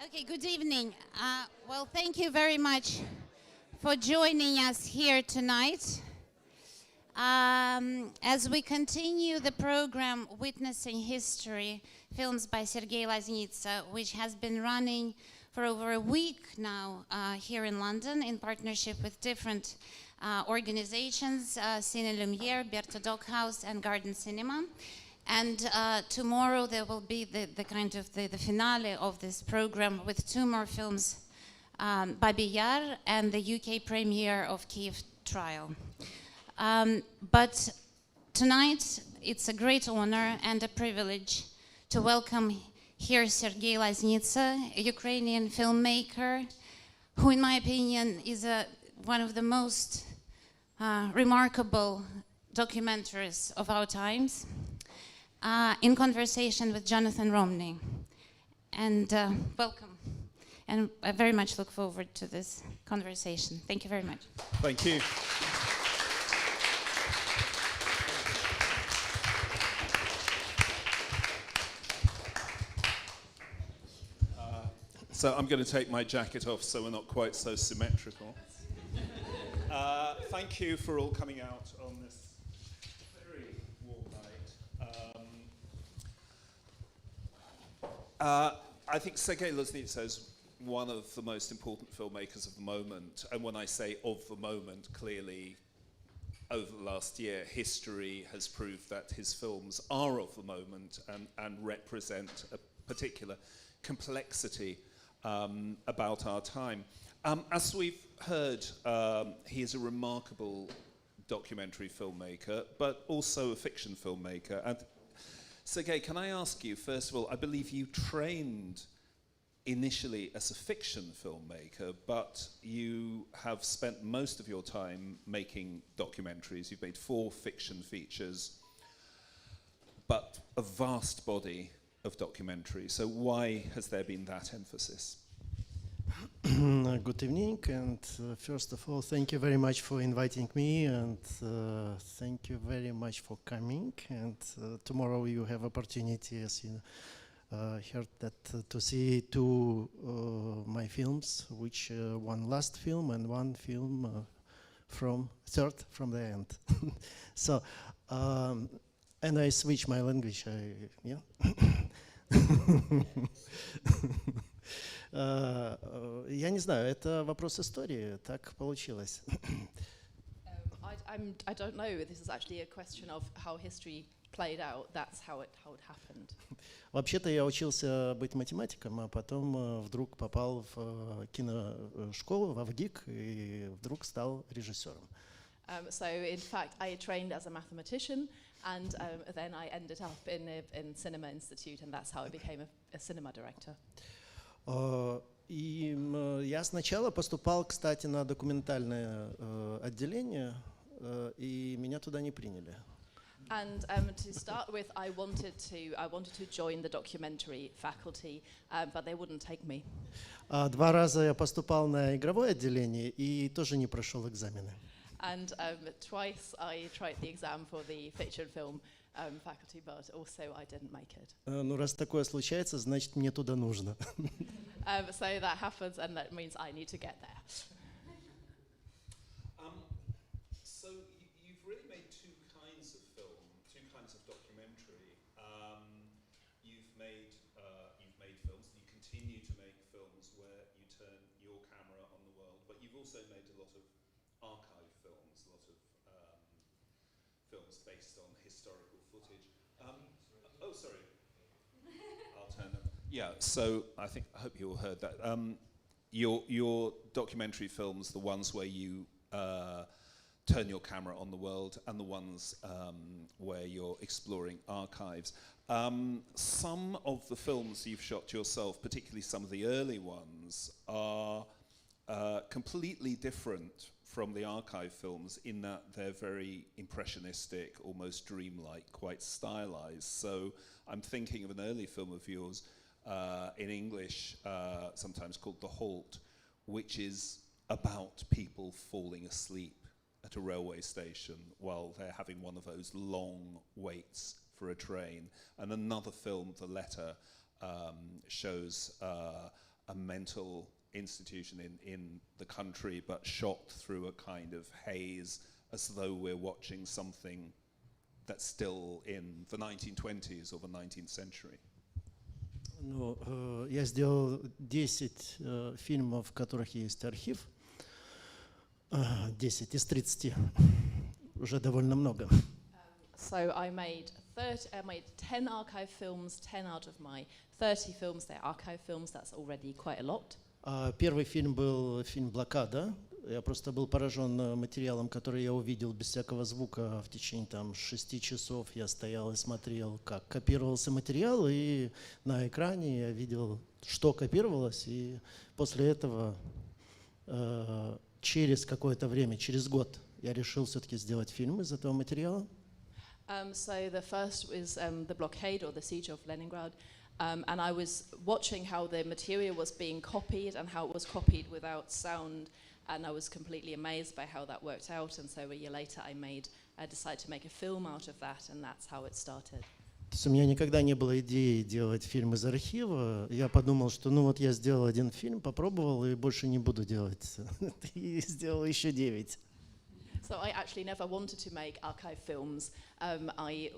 Okay, good evening. Well, thank you very much for joining us here tonight. As we continue the program Witnessing History, films by Sergei Loznitsa, which has been running for over a week now here in London in partnership with different organizations, Cine Lumiere, Bertha House, and Garden Cinema. And tomorrow there will be the finale of this program with two more films, Babi Yar and the UK premiere of Kiev Trial. But tonight it's a great honor and a privilege to welcome here Sergei Loznitsa, a Ukrainian filmmaker who, in my opinion, is one of the most remarkable documentaries of our times. In conversation with Jonathan Romney. And welcome. And I very much look forward to this conversation. Thank you very much. Thank you. So I'm going to take my jacket off so we're not quite so symmetrical. Thank you for all coming out on this very warm night. I think Sergei Loznitsa is one of the most important filmmakers of the moment. And when I say of the moment, clearly over the last year, history has proved that his films are of the moment and represent a particular complexity about our time. As we've heard, he is a remarkable documentary filmmaker, but also a fiction filmmaker. And Sergei, can I ask you, first of all, I believe you trained initially as a fiction filmmaker, but you have spent most of your time making documentaries. You've made 4 fiction features, but a vast body of documentaries. So why has there been that emphasis? Good evening, and first of all, thank you very much for inviting me, and thank you very much for coming. And tomorrow you have opportunity, as you heard, that to see 2 my films, which one last film and one film third from the end. So, and I switch my language. Yeah. Я не знаю, это вопрос истории, так получилось. I don't know. This is actually a question of how history played out. That's how it happened. Вообще-то я учился быть математиком, а потом вдруг попал в киношколу, в ВГИК, и вдруг стал режиссером. So in fact, I trained as a mathematician, and then I ended up in Cinema Institute, and that's how I became a cinema director. И я сначала поступал, кстати, на документальное отделение, и меня туда не приняли. And to start with, I wanted to join the documentary faculty, but they wouldn't take me. 2 раза я поступал на игровое отделение и тоже не прошел экзамены. And twice I tried the exam for the fiction film faculty, but also I didn't make it. Ну, раз такое случается, значит, мне туда нужно. So that happens, and that means I need to get there. So you've really made 2 kinds of film, 2 kinds of documentary. You've made films, and you continue to make films where you turn your camera on the world, but you've also made a lot of archive films, a lot of films based on historical footage. Oh, sorry. I'll turn them. Yeah, so I hope you all heard that. Your documentary films, the ones where you turn your camera on the world, and the ones where you're exploring archives. Some of the films you've shot yourself, particularly some of the early ones, are completely different from the archive films in that they're very impressionistic, almost dreamlike, quite stylized. So I'm thinking of an early film of yours in English, sometimes called The Halt, which is about people falling asleep at a railway station while they're having one of those long waits for a train. And another film, The Letter, shows a mental institution in the country, but shot through a kind of haze, as though we're watching something that's still in the 1920s or the 19th century. Ну, я сделал 10 фильмов, в которых есть архив. 10 из 30. Уже довольно много. So I made 10 archive films, 10 out of my 30 films, they're archive films, that's already quite a lot. Первый фильм был фильм «Блокада». Я просто был поражен материалом, который я увидел без всякого звука в течение 6 часов. Я стоял и смотрел, как копировался материал, и на экране я видел, что копировалось. И после этого, через какое-то время, через год, я решил все-таки сделать фильм из этого материала. So the first is the blockade or the siege of Leningrad. And I was watching how the material was being copied and how it was copied without sound. And I was completely amazed by how that worked out. And so a year later, I decided to make a film out of that, and that's how it started. То есть у меня никогда не было идеи делать фильм из архива. Я подумал, что я сделал один фильм, попробовал и больше не буду делать. И сделал еще 9. So I actually never wanted to make archive films. I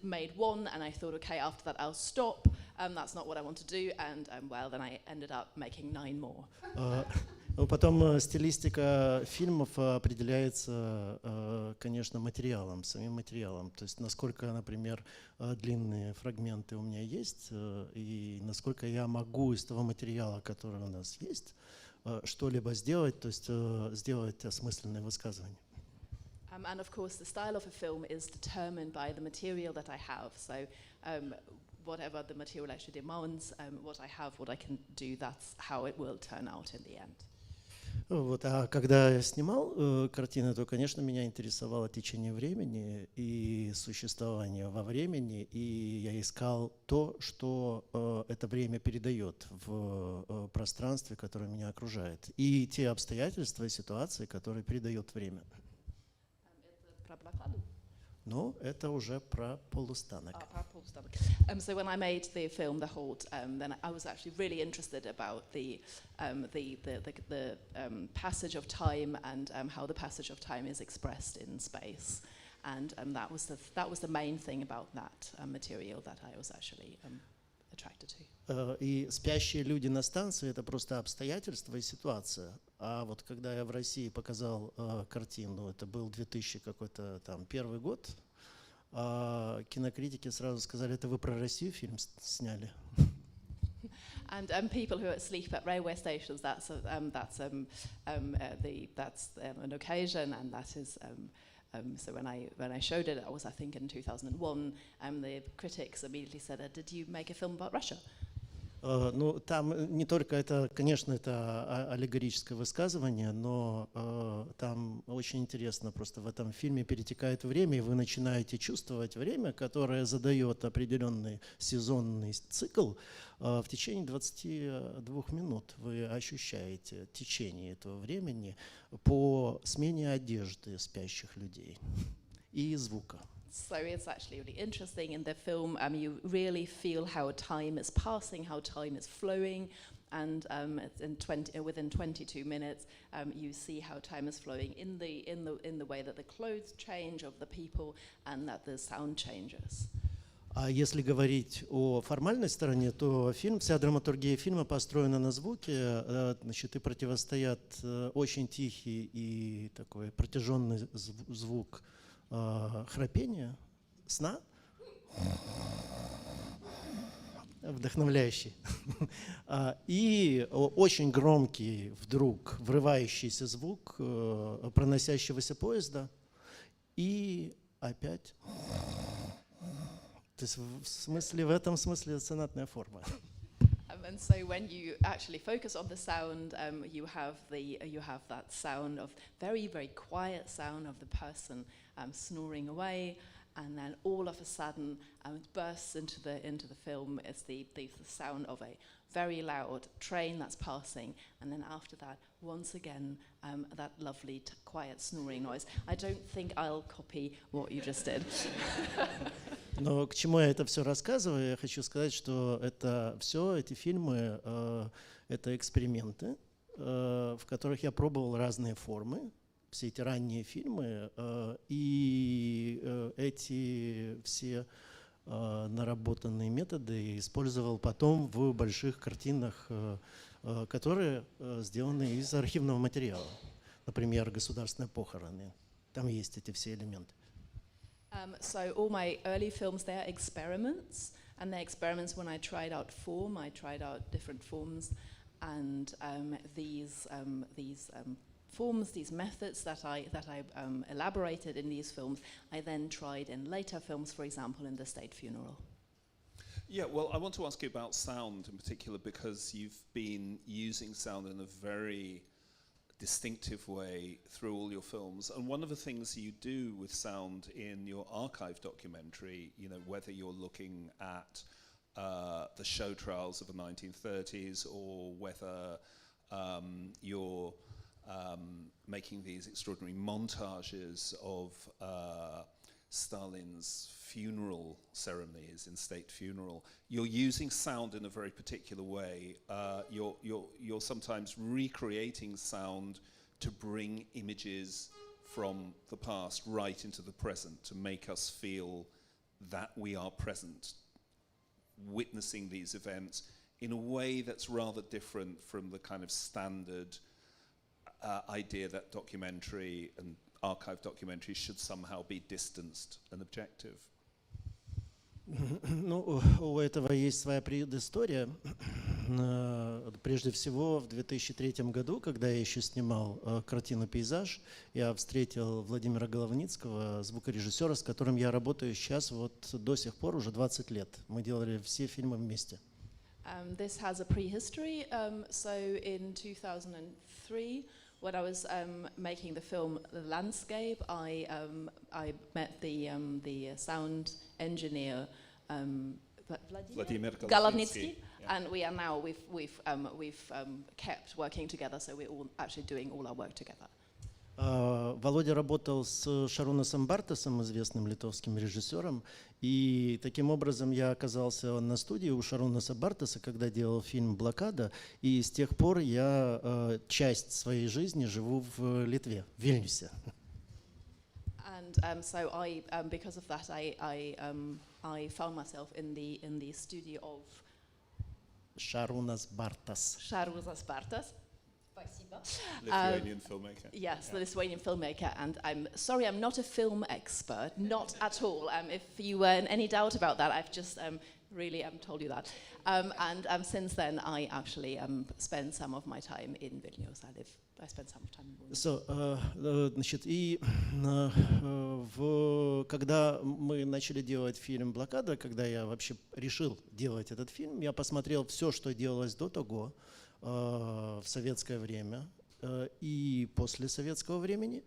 made one and I thought, okay, after that I'll stop. That's not what I want to do. And well, then I ended up making 9 more. Потом стилистика фильмов определяется, конечно, материалом, самим материалом. То есть насколько, например, длинные фрагменты у меня есть, и насколько я могу из того материала, который у нас есть, что-либо сделать, то есть сделать осмысленное высказывание. And of course, the style of a film is determined by the material that I have. So whatever the material actually demands, what I have, what I can do, that's how it will turn out in the end. А когда я снимал картины, то, конечно, меня интересовало течение времени и существование во времени, и я искал то, что это время передает в пространстве, которое меня окружает, и те обстоятельства и ситуации, которые передает время. Про блокаду. Но это уже про полустанок. So when I made the film The Halt, then I was actually really interested about the passage of time and how the passage of time is expressed in space, and that was the main thing about that material that I was actually attracted to. И спящие люди на станции — это просто обстоятельства и ситуация. А вот когда я в России показал картину, это был 2000 какой-то там первый год, кинокритики сразу сказали: это вы про Россию фильм сняли? And people who are asleep at railway stations, that's an occasion, and that is. So when I showed it, I think in 2001, the critics immediately said, "Did you make a film about Russia?" Ну, там не только это, конечно, это аллегорическое высказывание, но там очень интересно, просто в этом фильме перетекает время, и вы начинаете чувствовать время, которое задает определенный сезонный цикл. В течение 22 минут вы ощущаете течение этого времени по смене одежды спящих людей и звука. So it's actually really interesting in the film. You really feel how time is passing, how time is flowing, and within 22 minutes, you see how time is flowing in the way that the clothes change of the people and that the sound changes. А если говорить о формальной стороне, то вся драматургия фильма построена на звуке, значит, и противостоят очень тихий и такой протяженный звук храпения, сна, вдохновляющий, и очень громкий, вдруг врывающийся звук проносящегося поезда, и опять. То есть в этом смысле сонатная форма. And so when you actually focus on the sound, you have that sound of very, very quiet sound of the person snoring away, and then all of a sudden it bursts into the film. It's the sound of a very loud train that's passing, and then after that, once again, that lovely quiet snoring noise. I don't think I'll copy what you just did. Но к чему я это все рассказываю? Я хочу сказать, что это все, эти фильмы, это эксперименты, в которых я пробовал разные формы, все эти ранние фильмы, и эти все наработанные методы использовал потом в больших картинах, которые сделаны из архивного материала. Например, «Государственные похороны». Там есть эти все элементы. So all my early films, they're experiments, and they're experiments when I tried out form. I tried out different forms, and these forms, these methods that I elaborated in these films, I then tried in later films, for example, in The State Funeral. Yeah, well, I want to ask you about sound in particular, because you've been using sound in a very distinctive way through all your films. And one of the things you do with sound in your archive documentary, you know, whether you're looking at the show trials of the 1930s or whether you're making these extraordinary montages of Stalin's funeral ceremonies in State Funeral, you're using sound in a very particular way. You're sometimes recreating sound to bring images from the past right into the present, to make us feel that we are present, witnessing these events in a way that's rather different from the kind of standard idea that documentary and archive documentary should somehow be distanced and objective. Ну, у этого есть своя предыстория. Прежде всего, в 2003 году, когда я еще снимал картину «Пейзаж», я встретил Владимира Головницкого, звукорежиссера, с которым я работаю сейчас вот до сих пор, уже 20 лет. Мы делали все фильмы вместе. This has a prehistory. So in 2003, when I was making the film The Landscape, I met the sound engineer Vladimir Головницкий, yeah. and we are now we've kept working together. So we're all actually doing all our work together. Володя работал с Шарунасом Бартасом, известным литовским режиссером, и таким образом я оказался на студии у Шарунаса Бартаса, когда делал фильм «Блокада», и с тех пор я часть своей жизни живу в Литве, в Вильнюсе. And so I, because of that, I found myself in the studio of Шарунас Бартас. Šarūnas Bartas. Спасибо. Lithuanian filmmaker. Yes, Yeah. the Lithuanian filmmaker, and I'm sorry, I'm not a film expert, not at all. If you were in any doubt about that, I've just really told you that. And since then, I actually spend some of my time in Vilnius. I spend some time in Vilnius. Значит, и когда мы начали делать фильм «Блокада», когда я вообще решил делать этот фильм, я посмотрел все, что делалось до того, в советское время и после советского времени.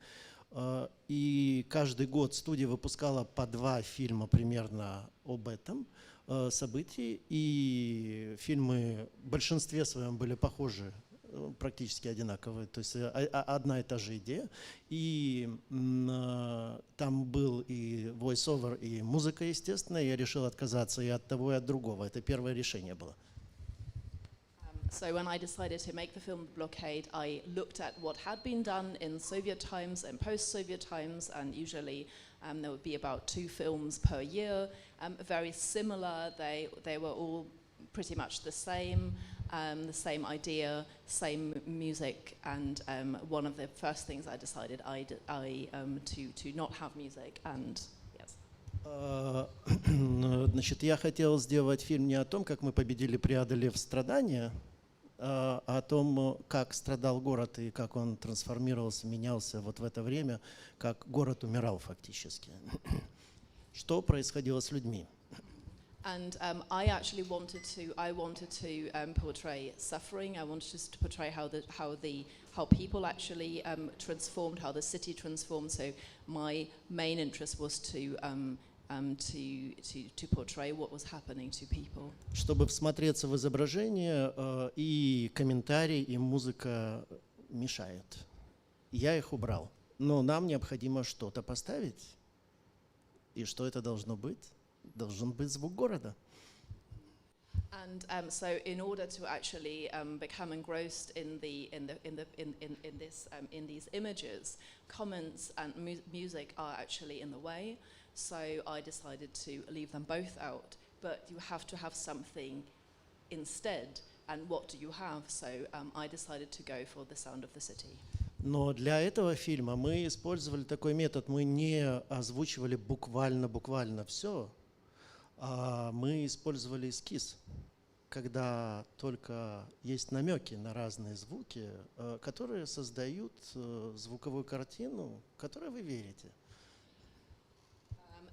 И каждый год студия выпускала по 2 фильма примерно об этом событии. И фильмы в большинстве своем были похожи, практически одинаковые. То есть одна и та же идея. И там был и voice-over, и музыка, естественно. Я решил отказаться и от того, и от другого. Это первое решение было. So when I decided to make the film Blockade, I looked at what had been done in Soviet times and post-Soviet times, and usually there would be about 2 films per year, very similar. They were all pretty much the same idea, same music, and one of the first things I decided to not have music, and yes. Значит, я хотел сделать фильм не о том, как мы победили, преодолев страдания, а о том, как страдал город и как он трансформировался, менялся вот в это время, как город умирал фактически. Что происходило с людьми? And I actually wanted to portray suffering. I wanted to portray how people actually transformed, how the city transformed. So my main interest was to portray what was happening to people. Чтобы всмотреться в изображение, и комментарий, и музыка мешают. Я их убрал. Но нам необходимо что-то поставить. И что это должно быть? должен быть звук города. And so, in order to actually become engrossed in these images, comments and music are actually in the way. So I decided to leave them both out. But you have to have something instead. And what do you have? So I decided to go for the sound of the city. Но для этого фильма мы использовали такой метод. Мы не озвучивали буквально все, а мы использовали эскиз, когда только есть намеки на разные звуки, которые создают звуковую картину, в которой вы верите.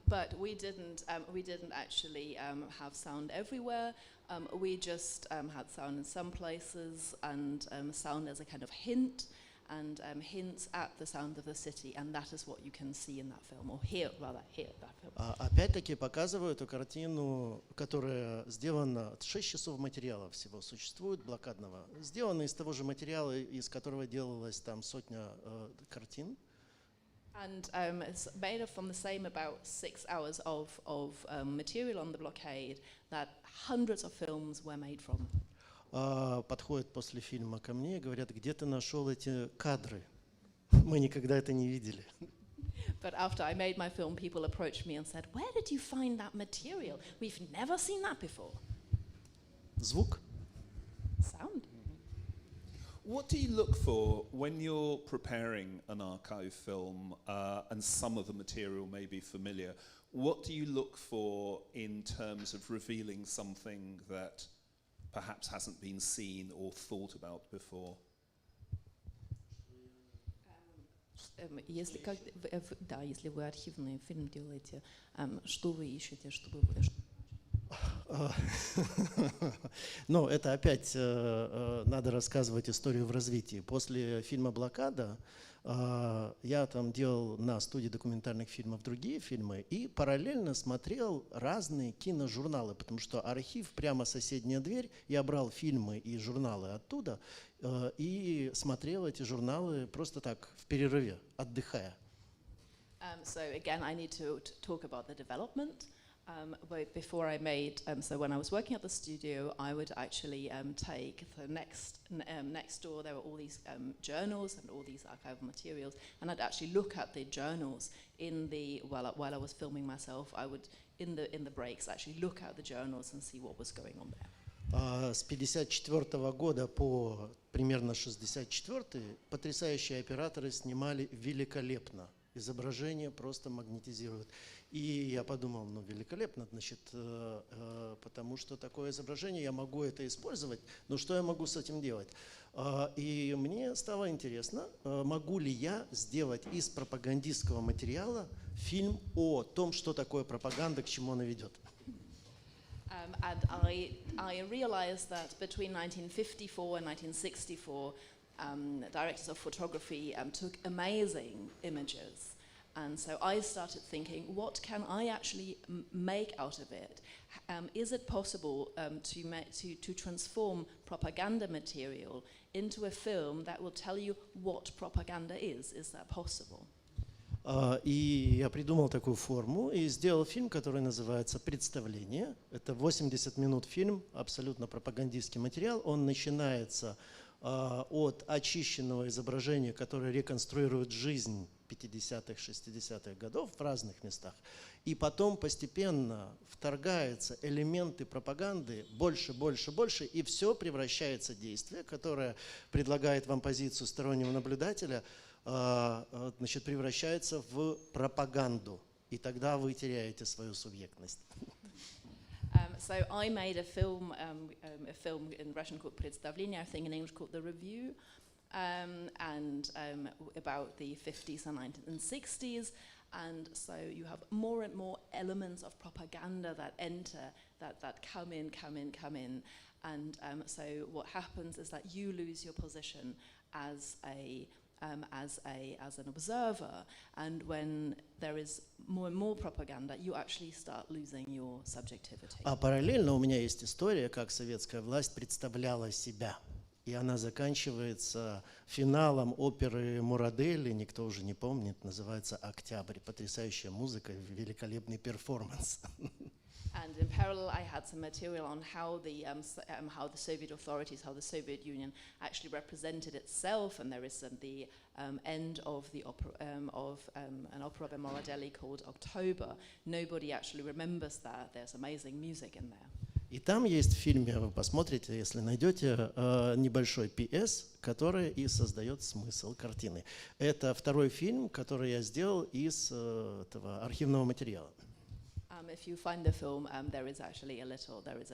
But we didn't actually have sound everywhere. We just had sound in some places and sound as a kind of hint and hints at the sound of the city, and that is what you can see in that film, or hear that film. Опять-таки показываю эту картину, которая сделана, 6 часов материала всего существует блокадного, сделана из того же материала, из которого делалась там сотня картин. And it's made from the same about 6 hours of material on the blockade that hundreds of films were made from. Подходят после фильма ко мне и говорят, где ты нашел эти кадры? Мы никогда это не видели. But after I made my film, people approached me and said, "Where did you find that material? We've never seen that before." Звук. Sound. What do you look for when you're preparing an archive film, and some of the material may be familiar? What do you look for in terms of revealing something that perhaps hasn't been seen or thought about before? Если вы архивный фильм делаете, что вы ищете, чтобы Ну, это опять надо рассказывать историю в развитии. После фильма «Блокада» я там делал на студии документальных фильмов другие фильмы и параллельно смотрел разные киножурналы, потому что архив прямо соседняя дверь. Я брал фильмы и журналы оттуда и смотрел эти журналы просто так в перерыве, отдыхая. So again, I need to talk about the development. Before I made, so when I was working at the studio, I would actually take the next door. There were all these journals and all these archival materials, and I'd actually look at the journals while I was filming myself. I would in the breaks actually look at the journals and see what was going on there. С 1954 года по примерно 1964 потрясающие операторы снимали великолепно. Изображение просто магнетизирует. И я подумал, ну великолепно, значит, потому что такое изображение, я могу это использовать, но что я могу с этим делать? И мне стало интересно, могу ли я сделать из пропагандистского материала фильм о том, что такое пропаганда, к чему она ведет. And I realized that between 1954 and 1964, directors of photography took amazing images. And so I started thinking, what can I actually make out of it? Is it possible to transform propaganda material into a film that will tell you what propaganda is? Is that possible? И я придумал такую форму и сделал фильм, который называется «Представление». Это 80 минут фильм, абсолютно пропагандистский материал. Он начинается от очищенного изображения, которое реконструирует жизнь 50-х, 60-х годов в разных местах. И потом постепенно вторгаются элементы пропаганды больше, и все превращается в действие, которое предлагает вам позицию стороннего наблюдателя, значит, превращается в пропаганду. И тогда вы теряете свою субъектность. So I made a film in Russian called «Представление», I think in English called «The Review», and about the 50s and 60s. And so you have more and more elements of propaganda that enter, that come in. And so what happens is that you lose your position as an observer, and when there is more and more propaganda, you actually start losing your subjectivity. А параллельно у меня есть история, как советская власть представляла себя. И она заканчивается финалом оперы Мураделли, никто уже не помнит, называется «Октябрь». Потрясающая музыка, великолепный перформанс. And in parallel, I had some material on how the Soviet authorities, how the Soviet Union actually represented itself. And there is the end of the opera of an opera by Mortadelli called October. Nobody actually remembers that. There's amazing music in there. И там есть в фильме, вы посмотрите, если найдете, небольшой PS, который и создает смысл картины. Это второй фильм, который я сделал из этого архивного материала. If you find the film, there is a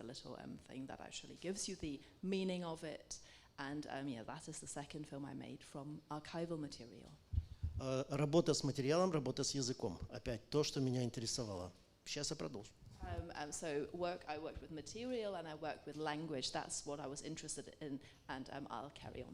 little thing that actually gives you the meaning of it, and that is the second film I made from archival material. Работа с материалом, работа с языком. Опять то, что меня интересовало. Сейчас я продолжу. So I worked with material and I worked with language. That's what I was interested in, and I'll carry on.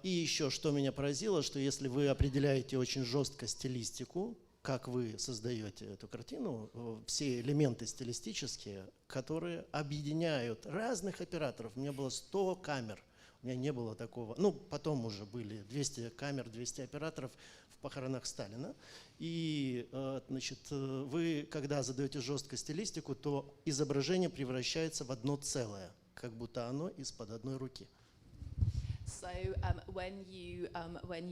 И еще, что меня поразило, что если вы определяете очень жестко стилистику, как вы создаете эту картину, все элементы стилистические, которые объединяют разных операторов. У меня было 100 камер, у меня не было такого. Ну, потом уже были 200 камер, 200 операторов в похоронах Сталина. И, значит, вы, когда задаете жестко стилистику, то изображение превращается в одно целое, как будто оно из-под одной руки. So when you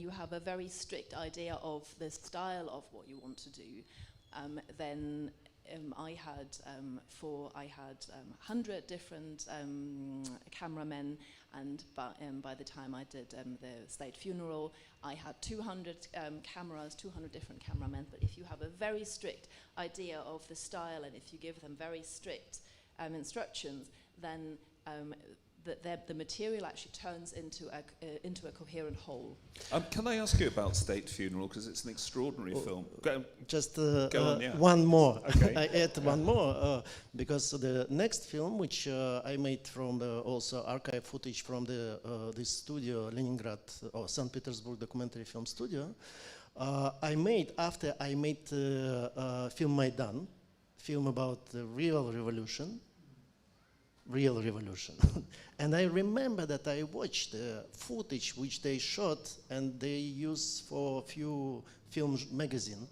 have a very strict idea of the style of what you want to do, then I had 100 different cameramen, and by the time I did the state funeral, I had 200 cameras, 200 different cameramen. But if you have a very strict idea of the style, and if you give them very strict instructions, then the material actually turns into a coherent whole. Can I ask you about State Funeral, because it's an extraordinary film? Just Go on, yeah. one more. Okay. I add one more because the next film, which I made from the also archive footage from this studio, Leningrad or St. Petersburg Documentary Film Studio, I made after I made film Maidan, film about the real revolution. And I remember that I watched the footage which they shot and they used for a few film magazine.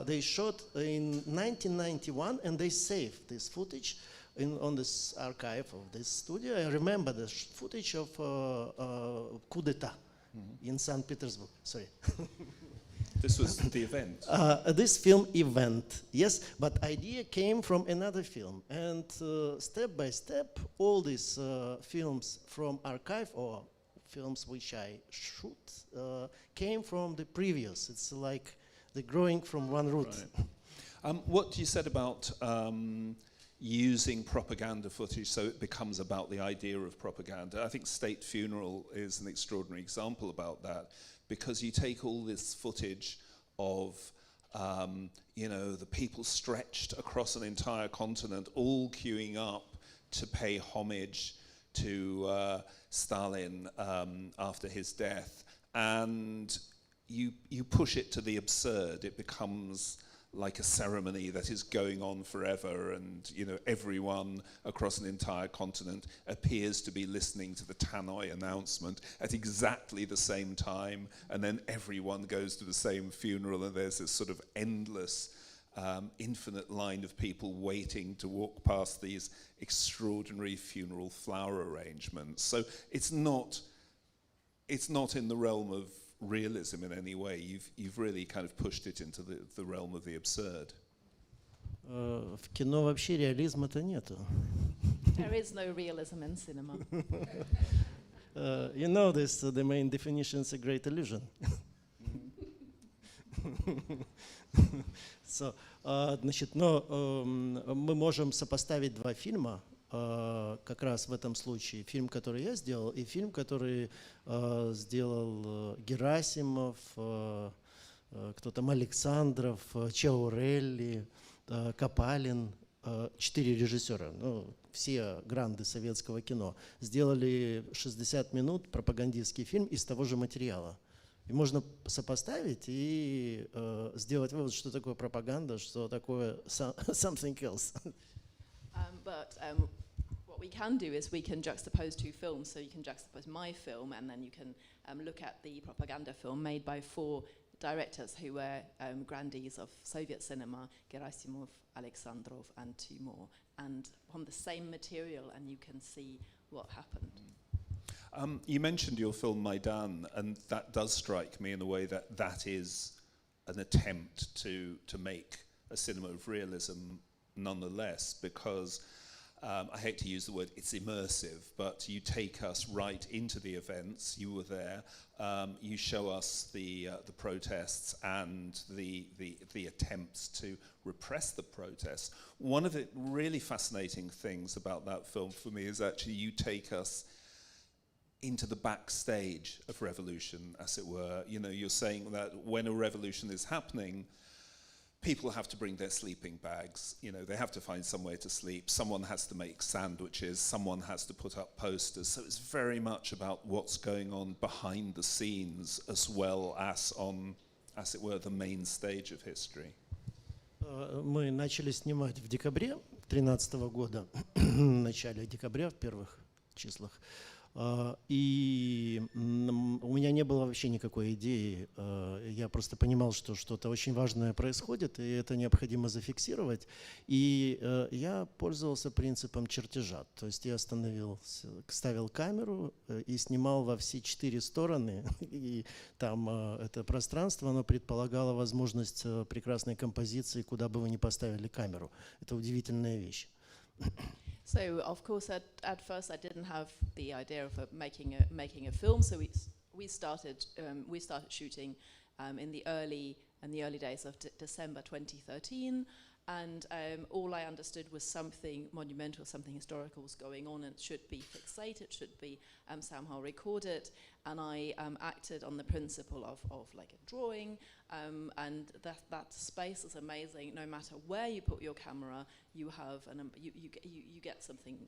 They shot in 1991 and they saved this footage on this archive of this studio. I remember the footage of coup d'etat in St. Petersburg. Sorry. This was the event. This film event, yes, but idea came from another film, and step by step, all these films from archive or films which I shoot came from the previous. It's like the growing from one root. Right. What you said about using propaganda footage so it becomes about the idea of propaganda. I think State Funeral is an extraordinary example about that, because you take all this footage of the people stretched across an entire continent, all queuing up to pay homage to Stalin after his death, and you push it to the absurd. It becomes like a ceremony that is going on forever, and everyone across an entire continent appears to be listening to the tannoy announcement at exactly the same time, and then everyone goes to the same funeral, and there's this sort of endless infinite line of people waiting to walk past these extraordinary funeral flower arrangements. So it's not in the realm of realism in any way. You've really kind of pushed it into the realm of the absurd. В кино вообще реализма-то нету. There is no realism in cinema. You know this, the main definition is a great illusion. So, значит, мы можем сопоставить два фильма, как раз в этом случае фильм, который я сделал, и фильм, который сделал Герасимов, кто там Александров, Чаурелли, Копалин, 4 режиссера, все гранды советского кино, сделали 60 минут пропагандистский фильм из того же материала. И можно сопоставить и сделать вывод, что такое пропаганда, что такое something else. But what we can do is we can juxtapose two films. So you can juxtapose my film, and then you can look at the propaganda film made by 4 directors who were grandees of Soviet cinema, Gerasimov, Alexandrov, and two more, and on the same material, and you can see what happened. You mentioned your film Maidan, and that does strike me in a way that that is an attempt to make a cinema of realism nonetheless, because I hate to use the word, it's immersive, but you take us right into the events. You were there. You show us the protests and the attempts to repress the protests. One of the really fascinating things about that film for me is actually you take us into the backstage of revolution, as it were. You know, you're saying that when a revolution is happening, people have to bring their sleeping bags. You know, they have to find somewhere to sleep. Someone has to make sandwiches. Someone has to put up posters. So it's very much about what's going on behind the scenes as well as on, as it were, the main stage of history. Мы начали снимать в декабре 2013 года, в начале декабря, в первых числах. И у меня не было вообще никакой идеи. Я просто понимал, что что-то очень важное происходит, и это необходимо зафиксировать. И я пользовался принципом чертежа. То есть я ставил камеру и снимал во все 4 стороны. И там это пространство, оно предполагало возможность прекрасной композиции, куда бы вы ни поставили камеру. Это удивительная вещь. So of course, at first, I didn't have the idea of making a film. So we started shooting in the early days of December 2013, and all I understood was something monumental, something historical was going on, and it should be fixated, should be somehow recorded. And I acted on the principle of like a drawing, and that space is amazing. No matter where you put your camera, you have you get something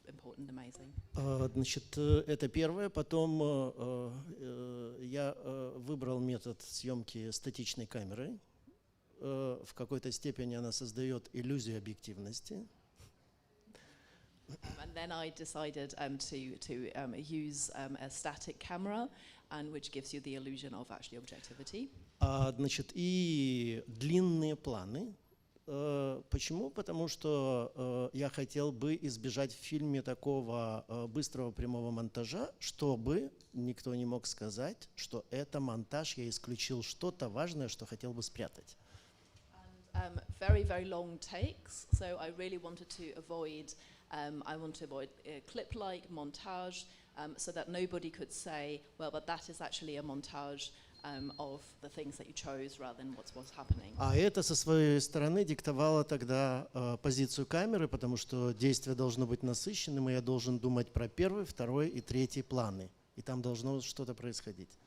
important, amazing. Значит, это первое. Потом я выбрал метод съемки статичной камерой. В какой-то степени она создает иллюзию объективности. And then I decided to use a static camera, and which gives you the illusion of actually objectivity. Значит, и длинные планы. Почему? Потому что я хотел бы избежать в фильме такого быстрого прямого монтажа, чтобы никто не мог сказать, что это монтаж, я исключил что-то важное, что хотел бы спрятать. Very, very long takes. So I really wanted to avoid clip-like montage, so that nobody could say, well, but that is actually a montage of the things that you chose rather than what's happening. А это со своей стороны диктовало тогда позицию камеры, потому что действие должно быть насыщенным, и я должен думать про первый, второй и третий планы. И там должно что-то происходить.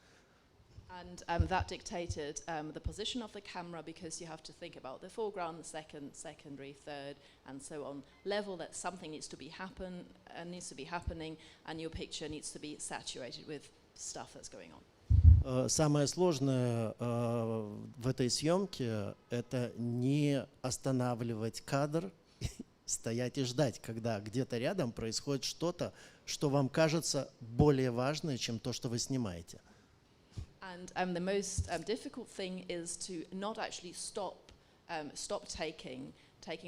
And that dictated the position of the camera, because you have to think about the foreground, the secondary, third, and so on. Level that something needs to be happening, and your picture needs to be saturated with stuff that's going on. Самое сложное в этой съемке – это не останавливать кадр, стоять и ждать, когда где-то рядом происходит что-то, что вам кажется более важное, чем то, что вы снимаете. And the most difficult thing is to not actually stop taking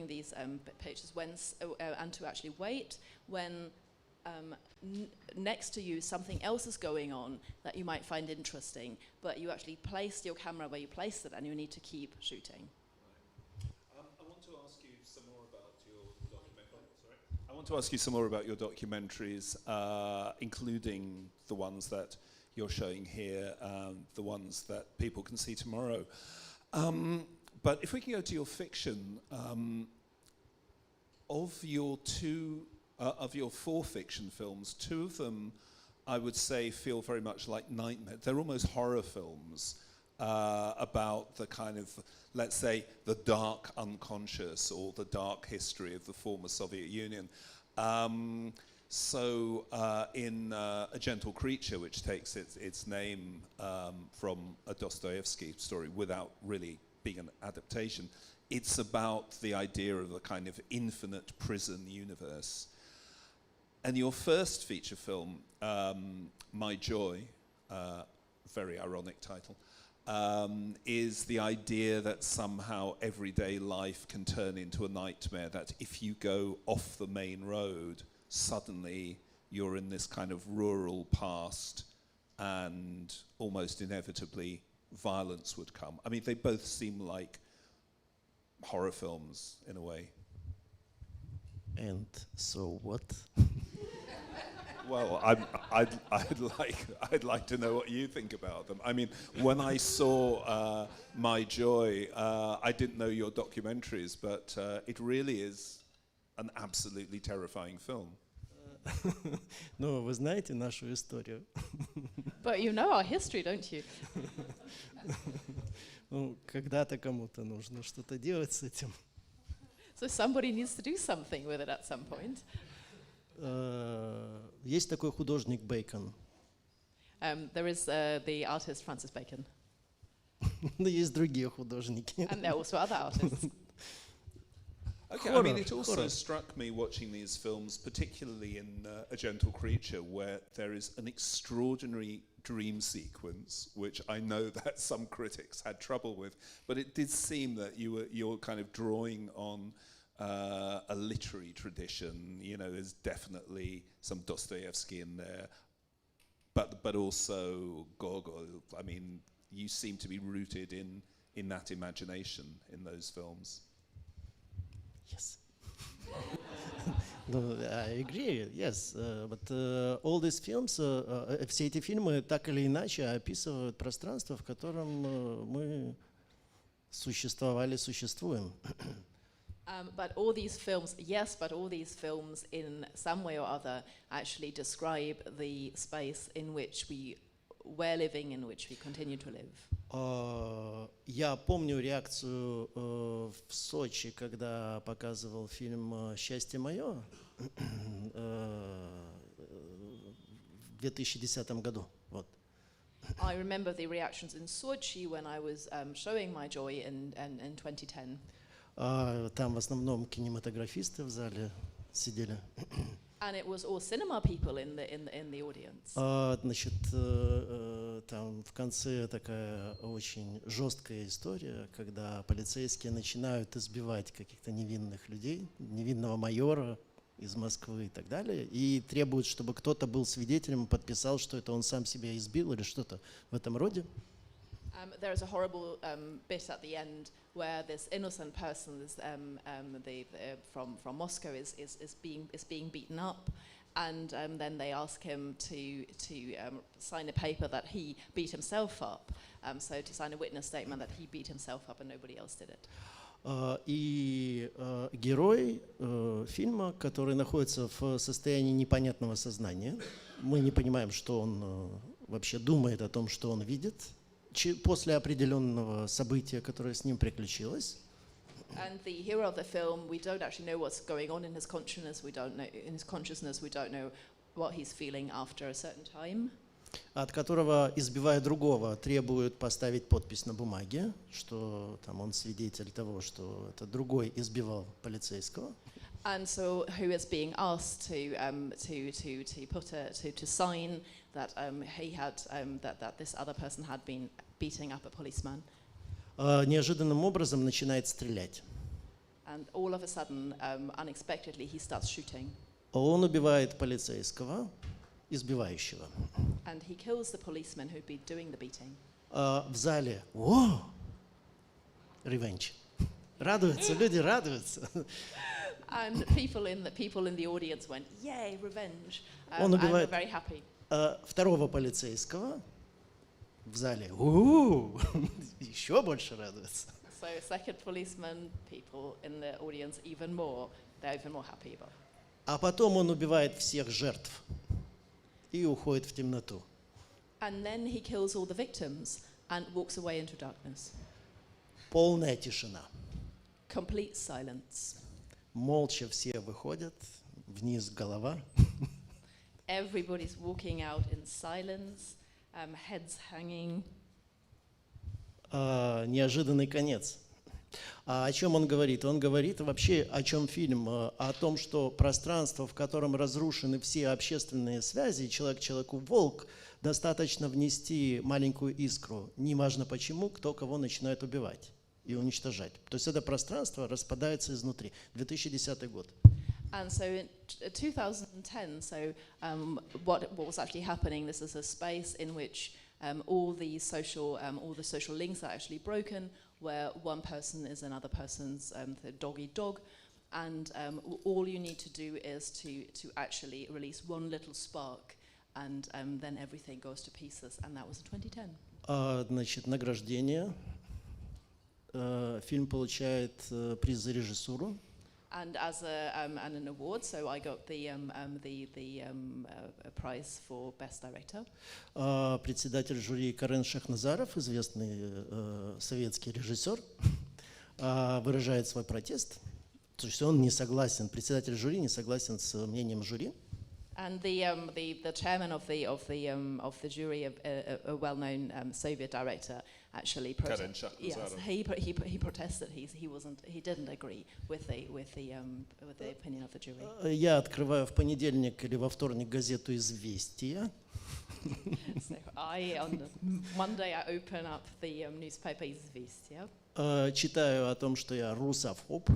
these pictures and to actually wait when next to you something else is going on that you might find interesting, but you actually placed your camera where you placed it, and you need to keep shooting. I want to ask you some more about your documentaries, including the ones that you're showing here, the ones that people can see tomorrow. But if we can go to your fiction, of your 4 fiction films, 2 of them, I would say, feel very much like nightmare. They're almost horror films about the kind of, let's say, the dark unconscious or the dark history of the former Soviet Union. So in A Gentle Creature, which takes its name from a Dostoevsky story without really being an adaptation, it's about the idea of a kind of infinite prison universe. And your first feature film, My Joy, very ironic title, is the idea that somehow everyday life can turn into a nightmare, that if you go off the main road, suddenly you're in this kind of rural past and almost inevitably violence would come. I mean, they both seem like horror films in a way. And so what? Well, I'd like to know what you think about them. I mean, when I saw My Joy, I didn't know your documentaries, but it really is an absolutely terrifying film. Ну, вы знаете нашу историю. But you know our history, don't you? Ну, когда-то кому-то нужно что-то делать с этим. So somebody needs to do something with it at some point. Есть такой художник Бейкон. There is the artist Francis Bacon, Но есть другие художники. and there are also other artists. Okay, I mean, it also struck me watching these films, particularly in A Gentle Creature, where there is an extraordinary dream sequence, which I know that some critics had trouble with, but it did seem that you're kind of drawing on a literary tradition. You know, there's definitely some Dostoevsky in there, but also Gogol. I mean, you seem to be rooted in that imagination in those films. Yes. No, I agree, yes. But all these films, все эти фильмы так или иначе описывают пространство, в котором мы существовали, существуем. But all these films, yes, but all these films in some way or other actually describe the space in which we were living, in which we continue to live. Я помню реакцию в Сочи, когда показывал фильм «Счастье мое» в 2010 году. Вот. I remember the reactions in Sochi when I was showing My Joy in 2010. Там в основном кинематографисты в зале сидели. And it was all cinema people in the audience. Значит, там в конце такая очень жесткая история, когда полицейские начинают избивать каких-то невинных людей, невинного майора из Москвы и так далее, и требуют, чтобы кто-то был свидетелем, подписал, что это он сам себя избил или что-то в этом роде. There is a horrible bit at the end where this innocent person is, from Moscow is being beaten up, and then they ask him to sign a paper that he beat himself up. So to sign a witness statement that he beat himself up and nobody else did it. И герой фильма, который находится в состоянии непонятного сознания, мы не понимаем, что он вообще думает о том, что он видит, после определенного события, которое с ним приключилось. And the hero of the film, we don't actually know what's going on in his consciousness. We don't know what he's feeling after a certain time. От которого, избивая другого, требуют поставить подпись на бумаге, что там он свидетель того, что это другой избивал полицейского. And so, who is being asked to sign that he had that this other person had been beating up a policeman. Неожиданным образом начинает стрелять. And all of a sudden, unexpectedly, he starts shooting. Он убивает полицейского, избивающего. And he kills the policeman who'd been doing the beating. В зале, о, revenge. Радуются, люди радуются. And people in the audience went, "Yay, revenge!" Он and were убивает very happy. Второго полицейского в зале, еще больше радуются. So second policeman, people in the audience they're even more happy about. А потом он убивает всех жертв и уходит в темноту. And then he kills all the victims and walks away into darkness. Полная тишина. Complete silence. Молча все выходят, вниз голова. Everybody's walking out in silence, heads hanging. Неожиданный конец. А о чем он говорит? Он говорит вообще, о чем фильм? О том, что пространство, в котором разрушены все общественные связи, человек человеку волк, достаточно внести маленькую искру, неважно почему, кто кого начинает убивать и уничтожать. То есть это пространство распадается изнутри. 2010 год. And so in 2010, so what was actually happening, this is a space in which all the social links are actually broken, where one person is another person's the dog-eat-dog, and all you need to do is to actually release one little spark, and then everything goes to pieces, and that was in 2010. Значит, награждение. Фильм получает приз за режиссуру. And as an award, so I got the prize for best director. Председатель жюри Карен Шахназаров, известный советский режиссер, выражает свой протест. То есть он не согласен, председатель жюри не согласен с мнением жюри. And the chairman of the jury, a well-known Soviet director, actually protested. Yes, he protested. He didn't agree with the opinion of the jury. Я открываю в понедельник или во вторник газету «Известия». So on Monday I open up the newspaper Izvestia. Читаю о том, что я русофоб,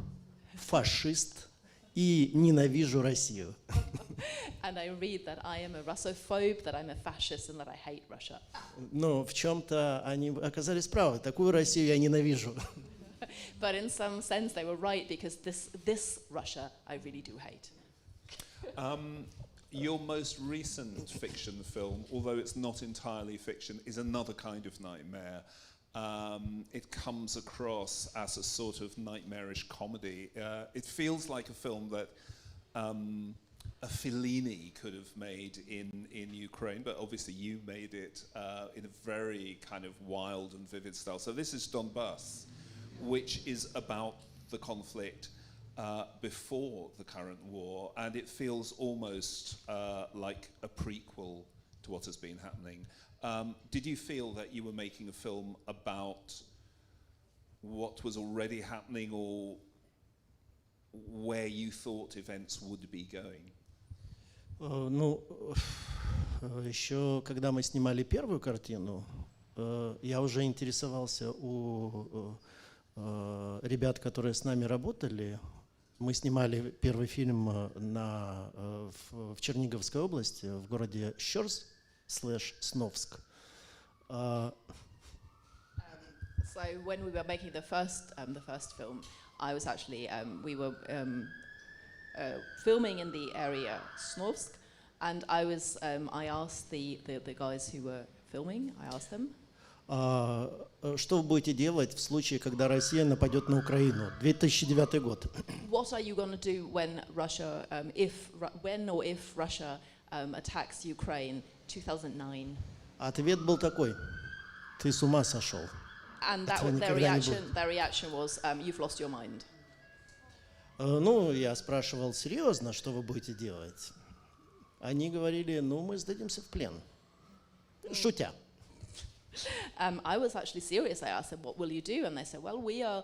фашист и ненавижу Россию. And I read that I am a Russophobe, that I'm a fascist, and that I hate Russia. Но в чем-то они оказались правы. Такую Россию я ненавижу. But in some sense they were right, because this Russia I really do hate. Your most recent fiction film, although it's not entirely fiction, is another kind of nightmare. It comes across as a sort of nightmarish comedy. It feels like a film that a Fellini could have made in Ukraine, but obviously you made it in a very kind of wild and vivid style. So this is Donbass, which is about the conflict before the current war, and it feels almost like a prequel to what has been happening. Did you feel that you were making a film about what was already happening, or where you thought events would be going? Ну, еще когда мы снимали первую картину, я уже интересовался у ребят, которые с нами работали. Мы снимали первый фильм в Черниговской области, в городе Щорс/Сновск. So when we were making the first film, I was actually we were filming in the area Snovsk, and I asked the guys who were filming, I asked them. Что вы будете делать в случае, когда Россия нападет на Украину? 2009 год. What are you going to do when Russia, when or if Russia attacks Ukraine? 2009. Ответ был такой: ты с ума сошел. And their reaction was, you've lost your mind. Ну, я спрашивал серьезно, что вы будете делать. Они говорили, ну, мы сдадимся в плен. Шутя. I was actually serious. I asked them, what will you do? And they said, well, we'll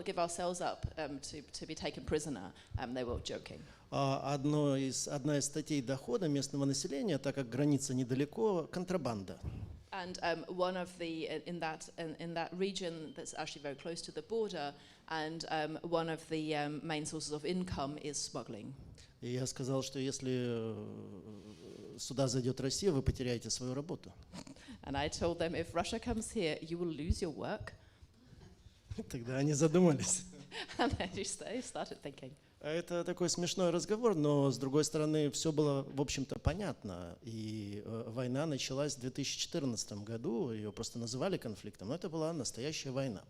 give ourselves up to be taken prisoner. They were joking. Одна из статей дохода местного населения, так как граница недалеко, контрабанда. And one of the in that region that's actually very close to the border, and one of the main sources of income is smuggling. И я сказал, что если сюда зайдет Россия, вы потеряете свою работу. And I told them, if Russia comes here, you will lose your work. Тогда они задумались. And they started thinking. Это такой смешной разговор, но с другой стороны все было, в общем-то, понятно. И война началась в 2014 году, ее просто называли конфликтом, но это была настоящая война.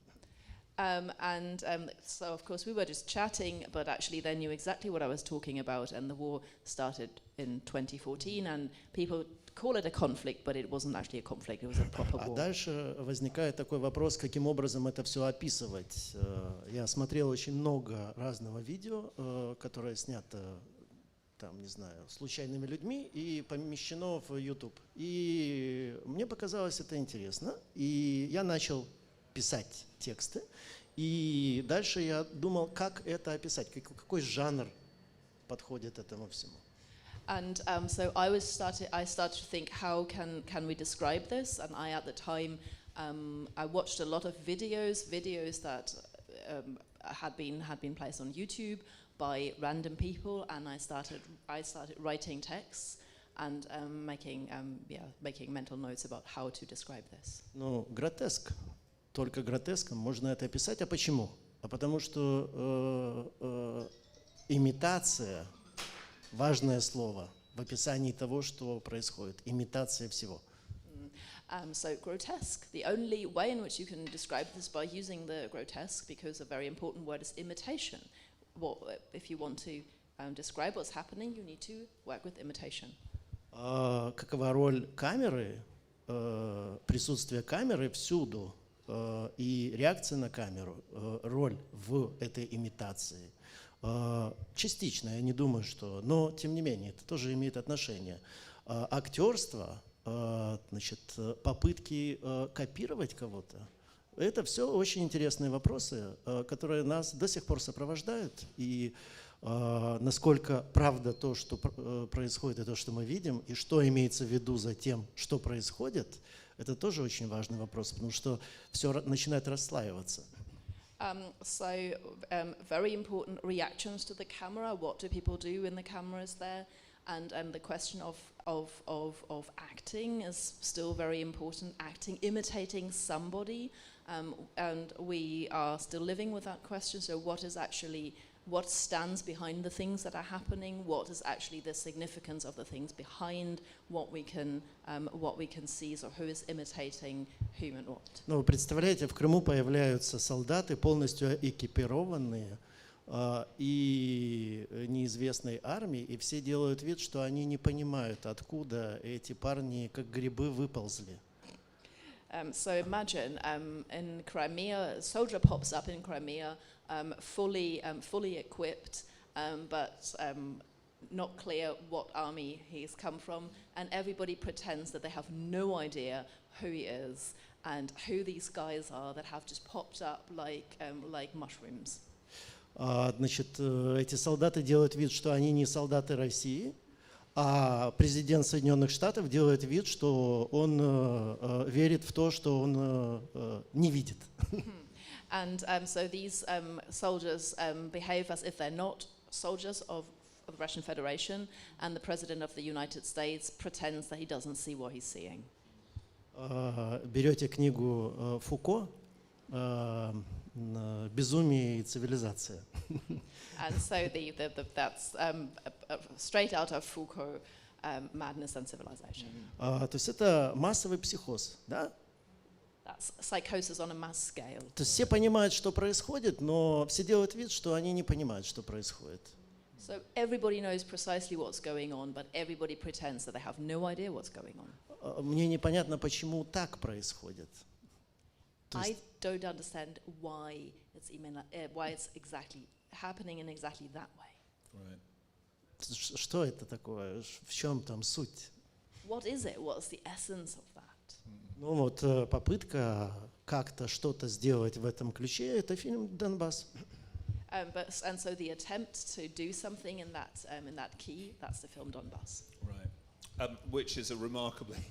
So of course we were just chatting, but actually they knew exactly what I was talking about, and the war started in 2014, and people call it a conflict, but it wasn't actually a conflict, it was a proper war. А дальше возникает такой вопрос, каким образом это все описывать. Я смотрел очень много разного видео, которое снято, там, не знаю, случайными людьми и помещено в YouTube. И мне показалось это интересно, и я начал писать тексты, и дальше я думал, как это описать, какой жанр подходит этому всему. And so I started to think, how can we describe this? And at the time, I watched a lot of videos that had been placed on YouTube by random people, and I started writing texts and making mental notes about how to describe this. Ну, гротеск. Только гротеском можно это описать. А почему? А потому что имитация – важное слово в описании того, что происходит. Имитация всего. So grotesque. The only way in which you can describe this by using the grotesque, because a very important word is imitation. If you want to describe what's happening, you need to work with imitation. Какова роль камеры, присутствие камеры всюду и реакция на камеру, роль в этой имитации? Частично, я не думаю, что, но тем не менее, это тоже имеет отношение. Актерство, значит, попытки копировать кого-то, это все очень интересные вопросы, которые нас до сих пор сопровождают. И насколько правда то, что происходит, и то, что мы видим, и что имеется в виду за тем, что происходит, это тоже очень важный вопрос, потому что все начинает расслаиваться. Very important reactions to the camera. What do people do when the camera is there? And the question of acting is still very important. Acting, imitating somebody, and we are still living with that question. So what stands behind the things that are happening? What is actually the significance of the things behind what we can see? So who is imitating whom and what? Ну, вы представляете, в Крыму появляются солдаты, полностью экипированные, и неизвестной армии, и все делают вид, что они не понимают, откуда эти парни как грибы выползли. So imagine in Crimea, a soldier pops up in Crimea, fully equipped, but not clear what army he's come from, and everybody pretends that they have no idea who he is and who these guys are that have just popped up like mushrooms. Значит, эти солдаты делают вид, что они не солдаты России, а президент Соединенных Штатов делает вид, что он верит в то, что он не видит. And so these soldiers behave as if they're not soldiers of the Russian Federation, and the President of the United States pretends that he doesn't see what he's seeing. Берете книгу Фуко «Безумие и цивилизация». And so that's straight out of Foucault, Madness and Civilization. То есть это массовый психоз, да? That's psychosis on a mass scale. То есть все понимают, что происходит, но все делают вид, что они не понимают, что происходит. So everybody knows precisely what's going on, but everybody pretends that they have no idea what's going on. Мне непонятно, почему так происходит. I don't understand why it's exactly happening in exactly that way. Right. Что это такое? В чем там суть? What is it? What's the essence of that? Ну вот попытка как-то что-то сделать в этом ключе – это фильм «Донбасс». And so the attempt to do something in that key, that's the film Donbass. Right. Which is a remarkably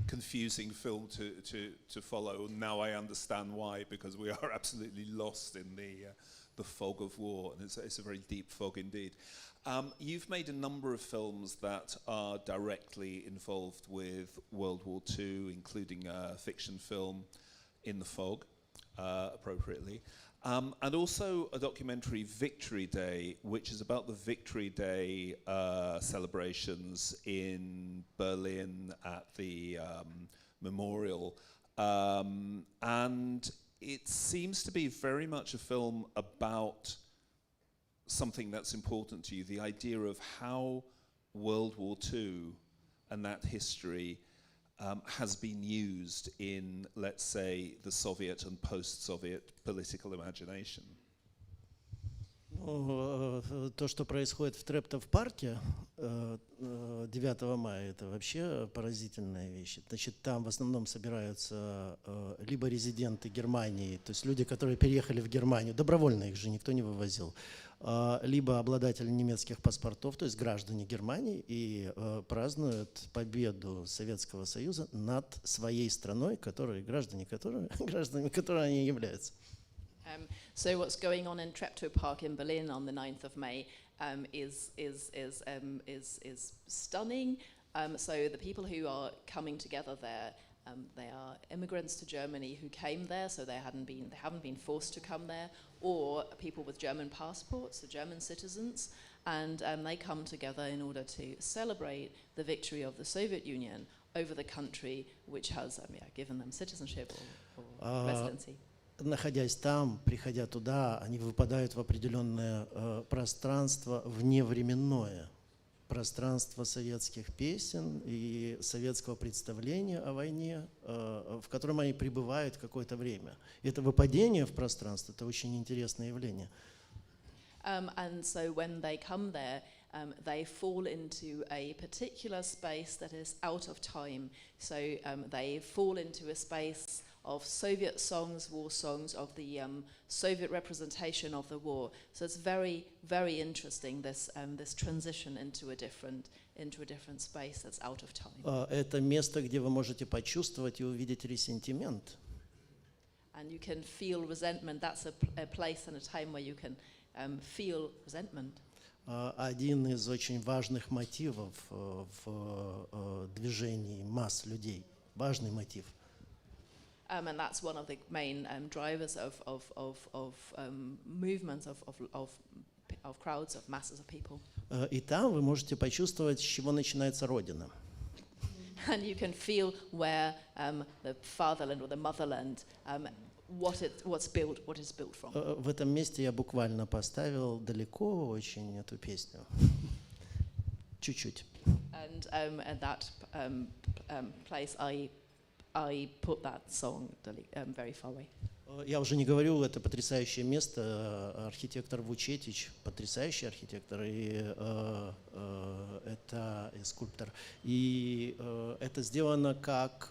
confusing film to follow. Now I understand why, because we are absolutely lost in the fog of war, and it's a very deep fog indeed. You've made a number of films that are directly involved with World War II, including a fiction film, In the Fog, appropriately, and also a documentary, Victory Day, which is about the Victory Day celebrations in Berlin at the memorial. And it seems to be very much a film about something that's important to you, the idea of how World War II and that history has been used in, let's say, the Soviet and post-Soviet political imagination. То, что происходит в Трептов-парке 9 мая, это вообще поразительная вещь. Значит, там в основном собираются либо резиденты Германии, то есть люди, которые переехали в Германию, добровольно их же никто не вывозил, либо обладатели немецких паспортов, то есть граждане Германии, и празднуют победу Советского Союза над своей страной, гражданами которой они являются. So what's going on in Treptow Park in Berlin on the 9th of May is stunning. So the people who are coming together there, they are immigrants to Germany who came there, so they haven't been forced to come there, or people with German passports, the German citizens, and they come together in order to celebrate the victory of the Soviet Union over the country which has given them citizenship or residency. Находясь там, приходя туда, они выпадают в определенное пространство вневременное, пространство советских песен и советского представления о войне, в котором они пребывают какое-то время. И это выпадение в пространство – это очень интересное явление. And so when they come there, they fall into a particular space that is out of time. So they fall into a space of Soviet songs, war songs, of the Soviet representation of the war. So it's very, very interesting, this transition into a different space that's out of time. Это место, где вы можете почувствовать и увидеть ресентимент. And you can feel resentment. That's a place and a time where you can feel resentment. Один из очень важных мотивов в движении масс людей. Важный мотив. And that's one of the main drivers of movements of crowds, of masses of people. И там вы можете почувствовать, с чего начинается Родина. And you can feel where the fatherland or the motherland, what is built from. В этом месте я буквально поставил далеко очень эту песню. Чуть-чуть. And at that place, I put that song very far away. Я уже не говорю, это потрясающее место. Архитектор Вучетич, потрясающий архитектор, и это и скульптор. И это сделано как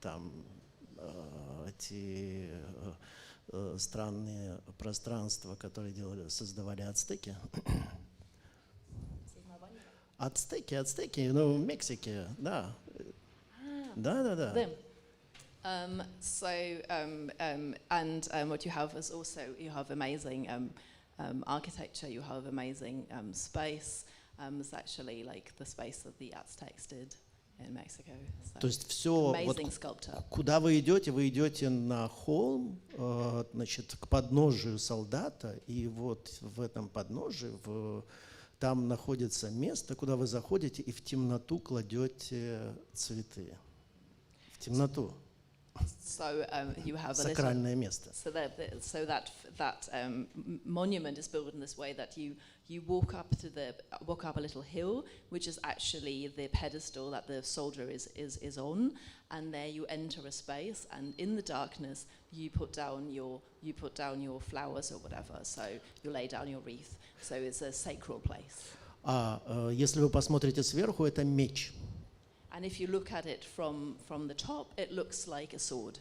там эти странные пространства, которые создавали ацтеки. Ацтеки, ну, в Мексике, да. Да. What you have is also, you have amazing architecture, you have amazing space. It's actually like the space that the Aztecs did in Mexico. So То есть все, вот, куда вы идете на холм, значит, к подножию солдата, и вот в этом подножии, там находится место, куда вы заходите и в темноту кладете цветы. В темноту. So you have сакральное место. So that monument is built in this way that you walk up a little hill, which is actually the pedestal that the soldier is on, and there you enter a space, and in the darkness you put down your flowers or whatever. So you lay down your wreath. So it's a sacred place. Если вы посмотрите сверху, это меч. And if you look at it from the top, it looks like a sword.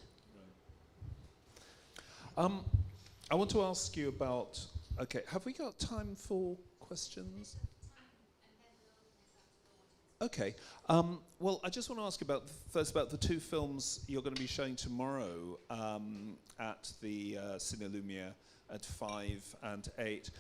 I want to ask you about. Okay, have we got time for questions? Okay. Well, I just want to ask first about the two films you're going to be showing tomorrow at the Cine Lumière at 5 and 8.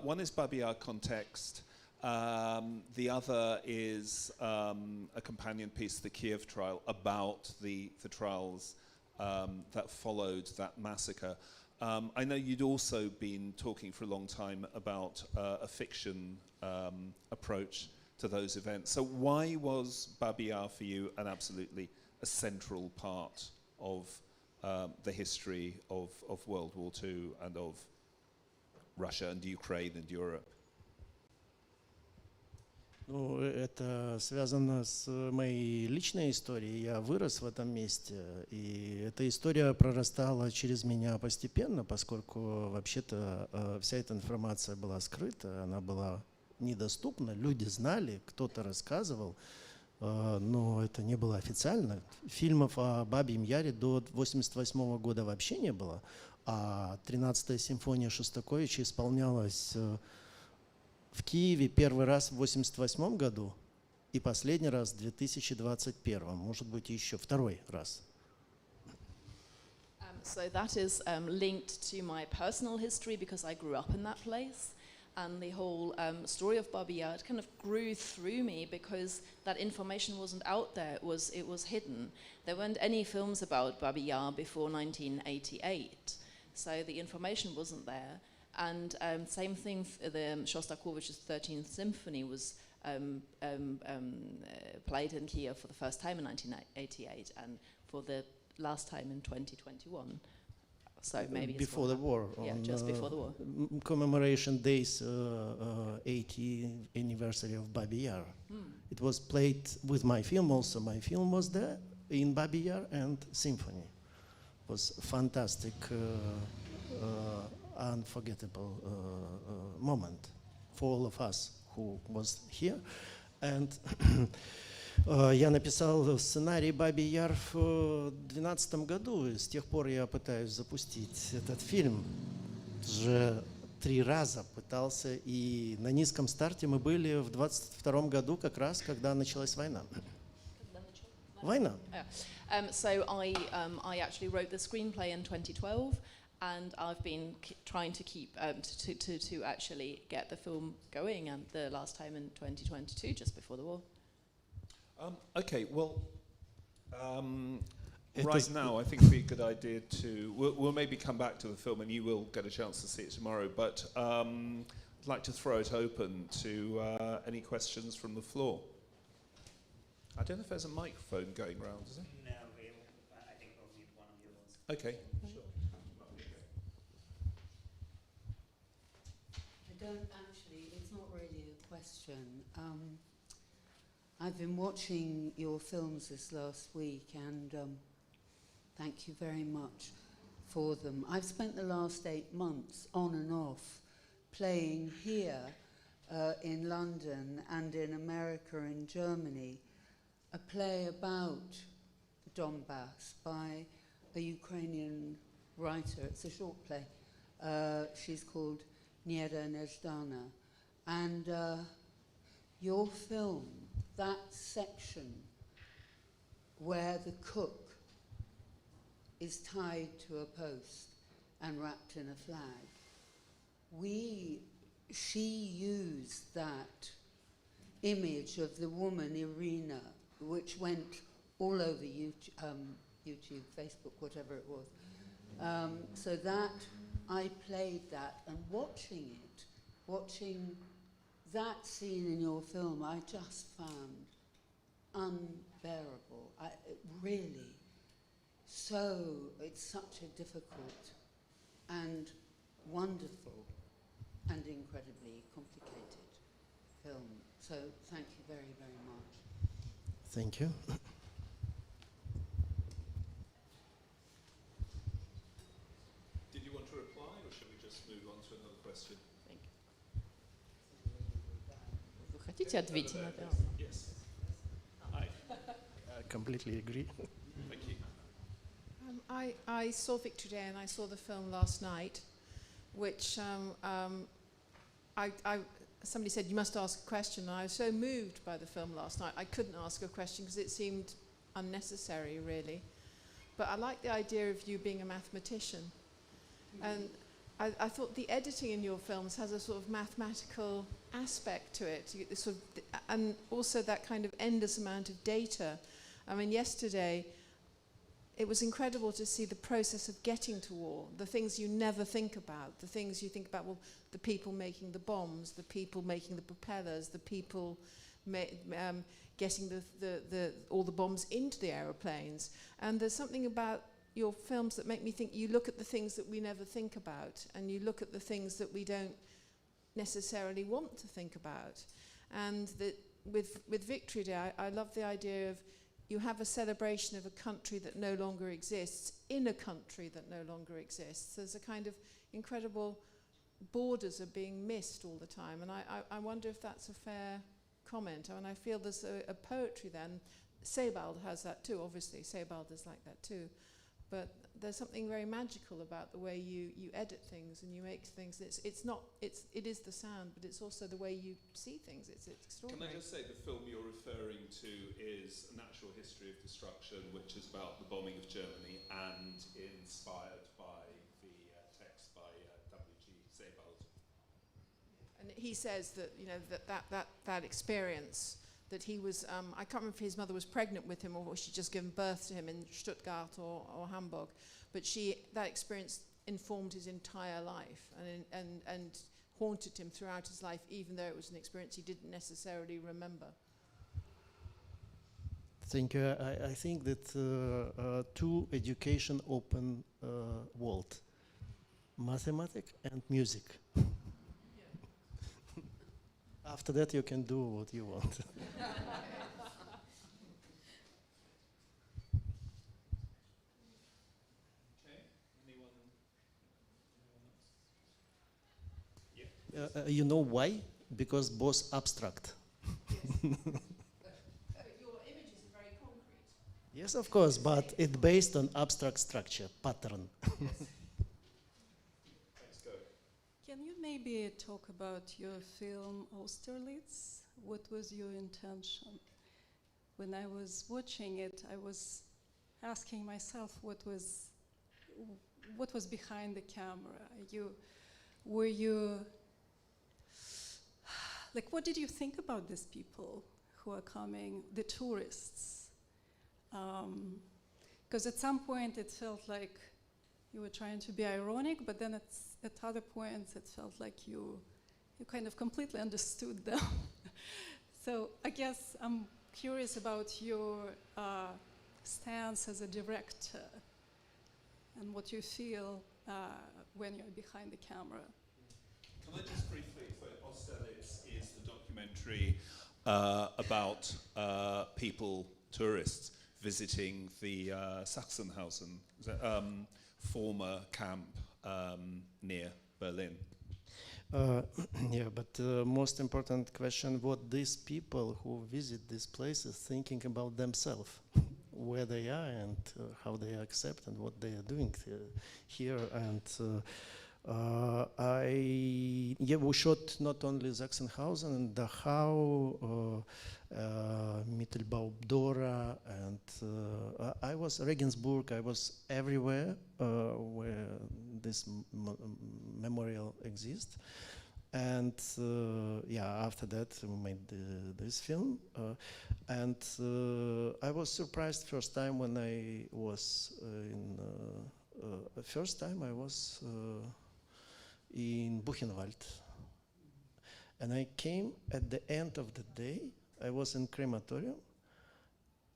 One is Babi Yar Context. The other is a companion piece, The Kiev Trial, about the trials that followed that massacre. I know you'd also been talking for a long time about a fiction approach to those events. So why was Babi Yar for you an absolutely central part of the history of World War II and of Russia and Ukraine and Europe? Ну, это связано с моей личной историей. Я вырос в этом месте, и эта история прорастала через меня постепенно, поскольку вообще-то вся эта информация была скрыта, она была недоступна, люди знали, кто-то рассказывал, но это не было официально. Фильмов о Бабьем Яре до 1988 года вообще не было, а 13-я симфония Шостаковича исполнялась в Киеве первый раз в 1988 году и последний раз в 2021, может быть, еще второй раз. So that is linked to my personal history because I grew up in that place. And the whole story of Babi Yar kind of grew through me because that information wasn't out there, it was hidden. There weren't any films about Babi Yar before 1988, so the information wasn't there. And same thing, the Shostakovich's 13th Symphony was played in Kiev for the first time in 1988 and for the last time in 2021. So maybe before the war. Yeah, just before the war. Commemoration days, 80th anniversary of Babi Yar. It was played with my film also. My film was there in Babi Yar and symphony. It was fantastic, unforgettable moment for all of us who was here. And я написал сценарий «Бабий Яр» в 2012 году, и с тех пор я пытаюсь запустить этот фильм. Уже 3 раза пытался, и на низком старте мы были в 2022 году, как раз, когда началась война. Война. So I actually wrote the screenplay in 2012, and I've been trying to keep to actually get the film going, and the last time in 2022, just before the war. Okay, well, right now I think it would be a good idea to... We'll maybe come back to the film and you will get a chance to see it tomorrow, but I'd like to throw it open to any questions from the floor. I don't know if there's a microphone going round, is there? No, I think we'll need one of yours. Okay. Sure. I don't actually, it's not really a question. I've been watching your films this last week, and thank you very much for them. I've spent the last 8 months on and off playing here in London and in America and Germany a play about the Donbass by a Ukrainian writer. It's a short play. She's called Niera Nezdana. And your film, that section where the cook is tied to a post and wrapped in a flag, she used that image of the woman Irina, which went all over YouTube, Facebook, whatever it was. So that, I played that, and watching that scene in your film, I just found unbearable. It's such a difficult and wonderful and incredibly complicated film. So thank you very, very much. Thank you. Did you want to reply, or should we just move on to another question? Вы хотите ответить на это? Yes. Hi. I completely agree. Thank you. I saw Victory Day and I saw the film last night, which somebody said you must ask a question, and I was so moved by the film last night I couldn't ask a question because it seemed unnecessary, really. But I like the idea of you being a mathematician, and I thought the editing in your films has a sort of mathematical aspect to it, and also that kind of endless amount of data. I mean, yesterday it was incredible to see the process of getting to war, the things you never think about, the things you think about, well, the people making the bombs, the people making the propellers, the people getting all the bombs into the aeroplanes. And there's something about your films that make me think you look at the things that we never think about, and you look at the things that we don't necessarily want to think about. And that with Victory Day, I love the idea of you have a celebration of a country that no longer exists in a country that no longer exists. There's a kind of incredible borders are being missed all the time, and I wonder if that's a fair comment. I mean, I feel there's a poetry then. Sebald has that too, obviously. Sebald is like that too. But there's something very magical about the way you edit things and you make things. It is the sound, but it's also the way you see things. It's extraordinary. Can I just say the film you're referring to is A Natural History of Destruction, which is about the bombing of Germany and inspired by the text by W.G. Sebald. And he says that, you know, that experience, that he was, I can't remember if his mother was pregnant with him or she'd just given birth to him in Stuttgart or Hamburg, but that experience informed his entire life and haunted him throughout his life, even though it was an experience he didn't necessarily remember. Thank you. I think that two education open world, mathematics and music. After that, you can do what you want. Okay. Anyone else? Yeah. You know why? Because both abstract. But your images are very concrete. Yes, of course, but it's based on abstract structure, pattern. Let's go. Can you maybe talk about your film Austerlitz? What was your intention? When I was watching it, I was asking myself what was behind the camera. Were you like, what did you think about these people who are coming, the tourists? Because at some point it felt like you were trying to be ironic, but then at other points it felt like you kind of completely understood them. So I guess I'm curious about your stance as a director and what you feel when you're behind the camera. Can I just briefly, so Austerlitz is the documentary about people, tourists, visiting the Sachsenhausen, former camp near Berlin. Yeah, but the most important question, what these people who visit these places thinking about themselves, where they are and how they accept and what they are doing here. And we shot not only Sachsenhausen, Dachau, Mittelbau-Dora, and I was Regensburg. I was everywhere where this memorial exists. And after that we made this film. And I was surprised first time when I was in Buchenwald. And I came at the end of the day. I was in crematorium,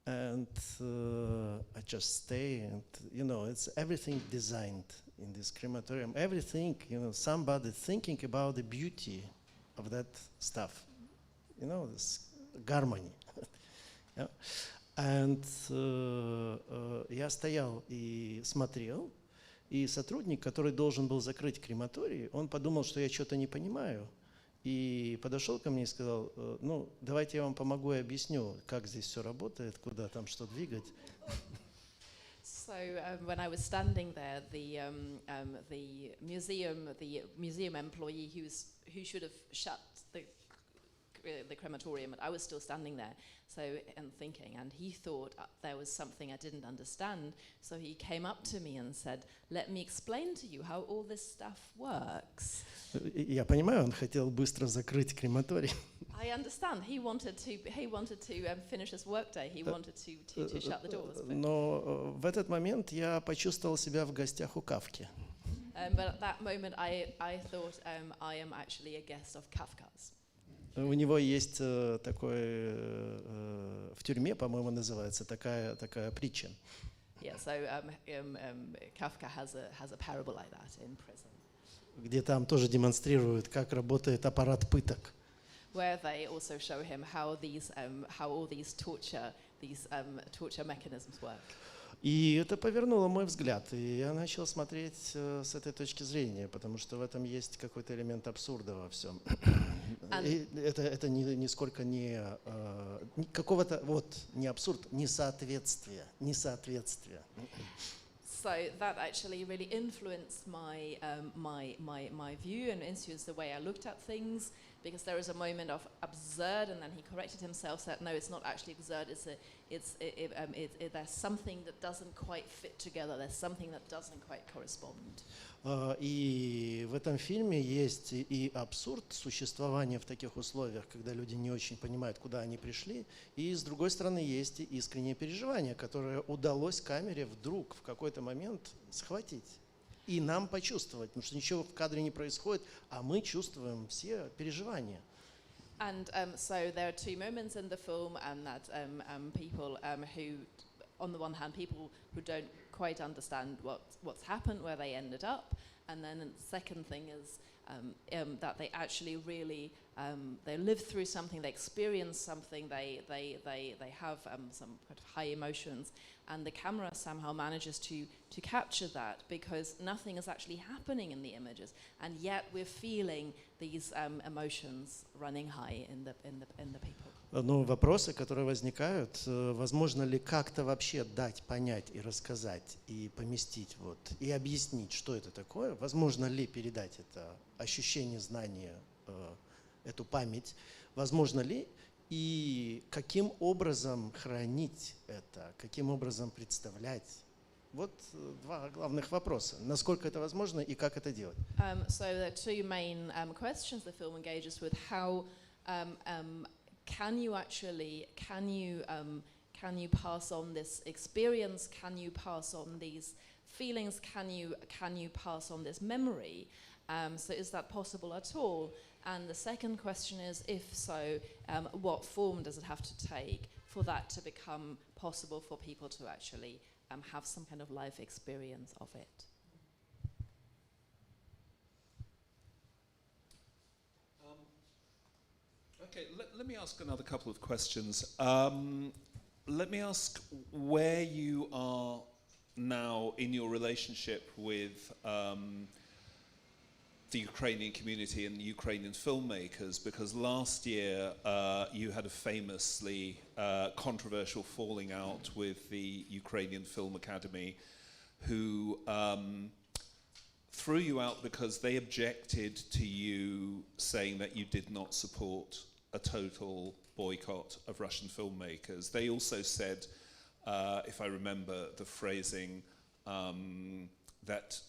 and I just stay, and it's everything designed in this crematorium. Everything, somebody thinking about the beauty of that stuff, this harmony. Yeah. And я стоял и смотрел, и сотрудник, который должен был закрыть крематорий, он подумал, что я что-то не понимаю. И подошел ко мне и сказал, давайте я вам помогу и объясню, как здесь все работает, куда там что двигать. So when I was standing there, the museum employee who should have shut the crematorium, I was still standing there, and thinking, and he thought there was something I didn't understand, so he came up to me and said, "Let me explain to you how all this stuff works." Я понимаю, он хотел быстро закрыть крематорий. I understand. He wanted to finish his workday. He wanted to shut the doors. Но в этот момент я почувствовал себя в гостях у Кафки. But at that moment, I thought I am actually a guest of Kafka's. У него есть такой в тюрьме, по-моему, называется такая притча. Yeah, so Kafka has a parable like that in prison. Где там тоже демонстрируют, как работает аппарат пыток. Where they also show him how all these torture mechanisms work. И это повернуло мой взгляд, и я начал смотреть с этой точки зрения, потому что в этом есть какой-то элемент абсурда во всем. Это нисколько не какого-то не абсурд, несоответствие. So that actually really influenced my view and influenced the way I looked at things, because there is a moment of absurd, and then he corrected himself, said no, it's not actually absurd. There's something that doesn't quite fit together. There's something that doesn't quite correspond. И в этом фильме есть и абсурд существования в таких условиях, когда люди не очень понимают, куда они пришли, и с другой стороны есть и искреннее переживание, которое удалось камере вдруг в какой-то момент схватить и нам почувствовать, потому что ничего в кадре не происходит, а мы чувствуем все переживания. And so there are two moments in the film, and that people who, on the one hand, people who don't quite understand what's happened, where they ended up, and then the second thing is that they actually really they live through something, they experience something, they have some kind of high emotions, and the camera somehow manages to capture that, because nothing is actually happening in the images, and yet we're feeling these emotions running high in the people. Но вопросы, которые возникают, возможно ли как-то вообще дать понять и рассказать, и поместить, и объяснить, что это такое, возможно ли передать это ощущение знания, эту память, возможно ли, и каким образом хранить это, каким образом представлять. Вот два главных вопроса. Насколько это возможно и как это делать. So there are two main questions the film engages with. How can you pass on this experience? Can you pass on these feelings? Can you pass on this memory? So is that possible at all? And the second question is, if so, what form does it have to take for that to become possible for people to actually have some kind of life experience of it? Okay, let me ask another couple of questions. Let me ask where you are now in your relationship with the Ukrainian community and the Ukrainian filmmakers, because last year you had a famously controversial falling out with the Ukrainian Film Academy, who threw you out because they objected to you saying that you did not support a total boycott of Russian filmmakers. They also said, if I remember the phrasing, that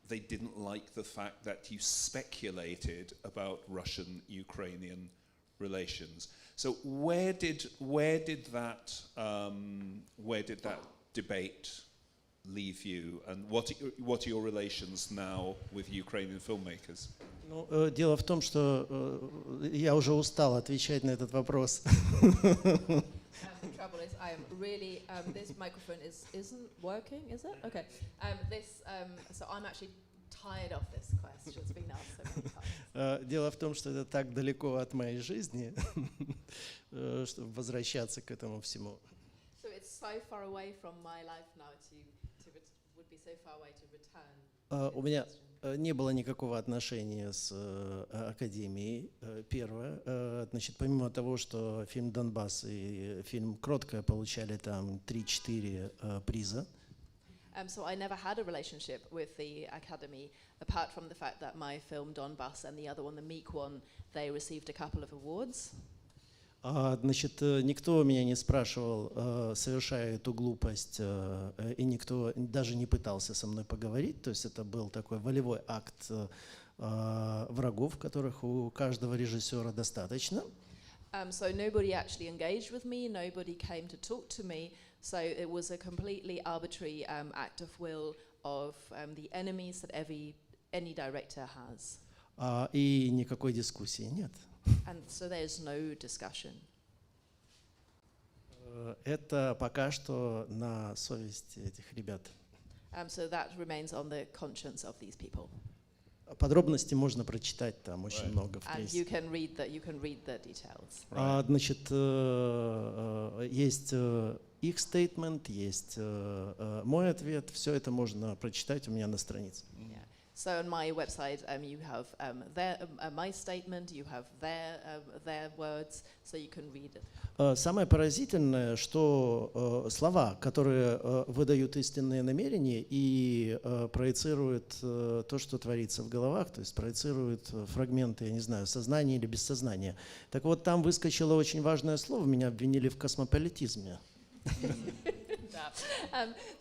they didn't like the fact that you speculated about Russian-Ukrainian relations. So where did that debate leave you, and what are your relations now with Ukrainian filmmakers? Ну, дело в том, что я уже устал отвечать на этот вопрос. The trouble is, I am really. This microphone isn't working, is it? Okay. So I'm actually tired of this question. It's been asked so many times. Дело в том, что это так далеко от моей жизни, чтобы возвращаться к этому всему. So it's so far away from my life now would be so far away to return. У меня не было никакого отношения с Академией, первое. Значит, помимо того, что фильм «Донбасс» и фильм «Кроткая» получали там 3-4 приза. So I never had a relationship with the Academy, apart from the fact that my film «Donbass» and the other one, the Meek one, they received a couple of awards. Значит, никто меня не спрашивал, совершая эту глупость, и никто даже не пытался со мной поговорить. То есть это был такой волевой акт врагов, которых у каждого режиссера достаточно. So nobody actually engaged with me, nobody came to talk to me, so it was a completely arbitrary act of will of the enemies that any director has. И никакой дискуссии нет. And so there's no discussion. Это пока что на совести этих ребят. So that remains on the conscience of these people. Подробности можно прочитать там очень много в And прессе. you can read the details. Значит, есть их statement, есть мой ответ. Все это можно прочитать у меня на странице. Yeah. So on my website, you have my statement, you have their words, so you can read it. Самое поразительное, что слова, которые выдают истинные намерения и проецируют то, что творится в головах, то есть проецируют фрагменты, я не знаю, сознания или бессознания. Так вот, там выскочило очень важное слово, меня обвинили в космополитизме.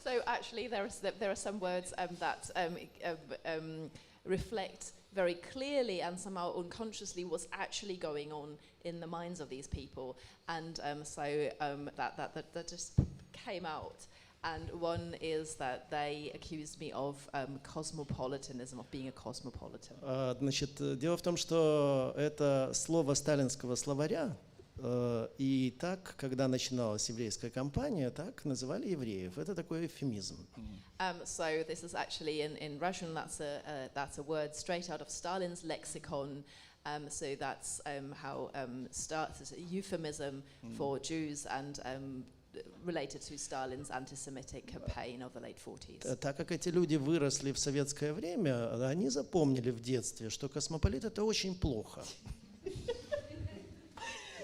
So actually, there are some words that reflect very clearly and somehow unconsciously what's actually going on in the minds of these people, and that just came out. And one is that they accused me of cosmopolitanism, of being a cosmopolitan. Значит, дело в том, что это слово сталинского словаря. И так, когда начиналась еврейская кампания, так называли евреев. Это такой эвфемизм. So this is actually in Russian. That's a word straight out of Stalin's lexicon. So that's how starts a euphemism for Jews and related to Stalin's anti-Semitic campaign of the late 40s. Так как эти люди выросли в советское время, они запомнили в детстве, что космополит — это очень плохо.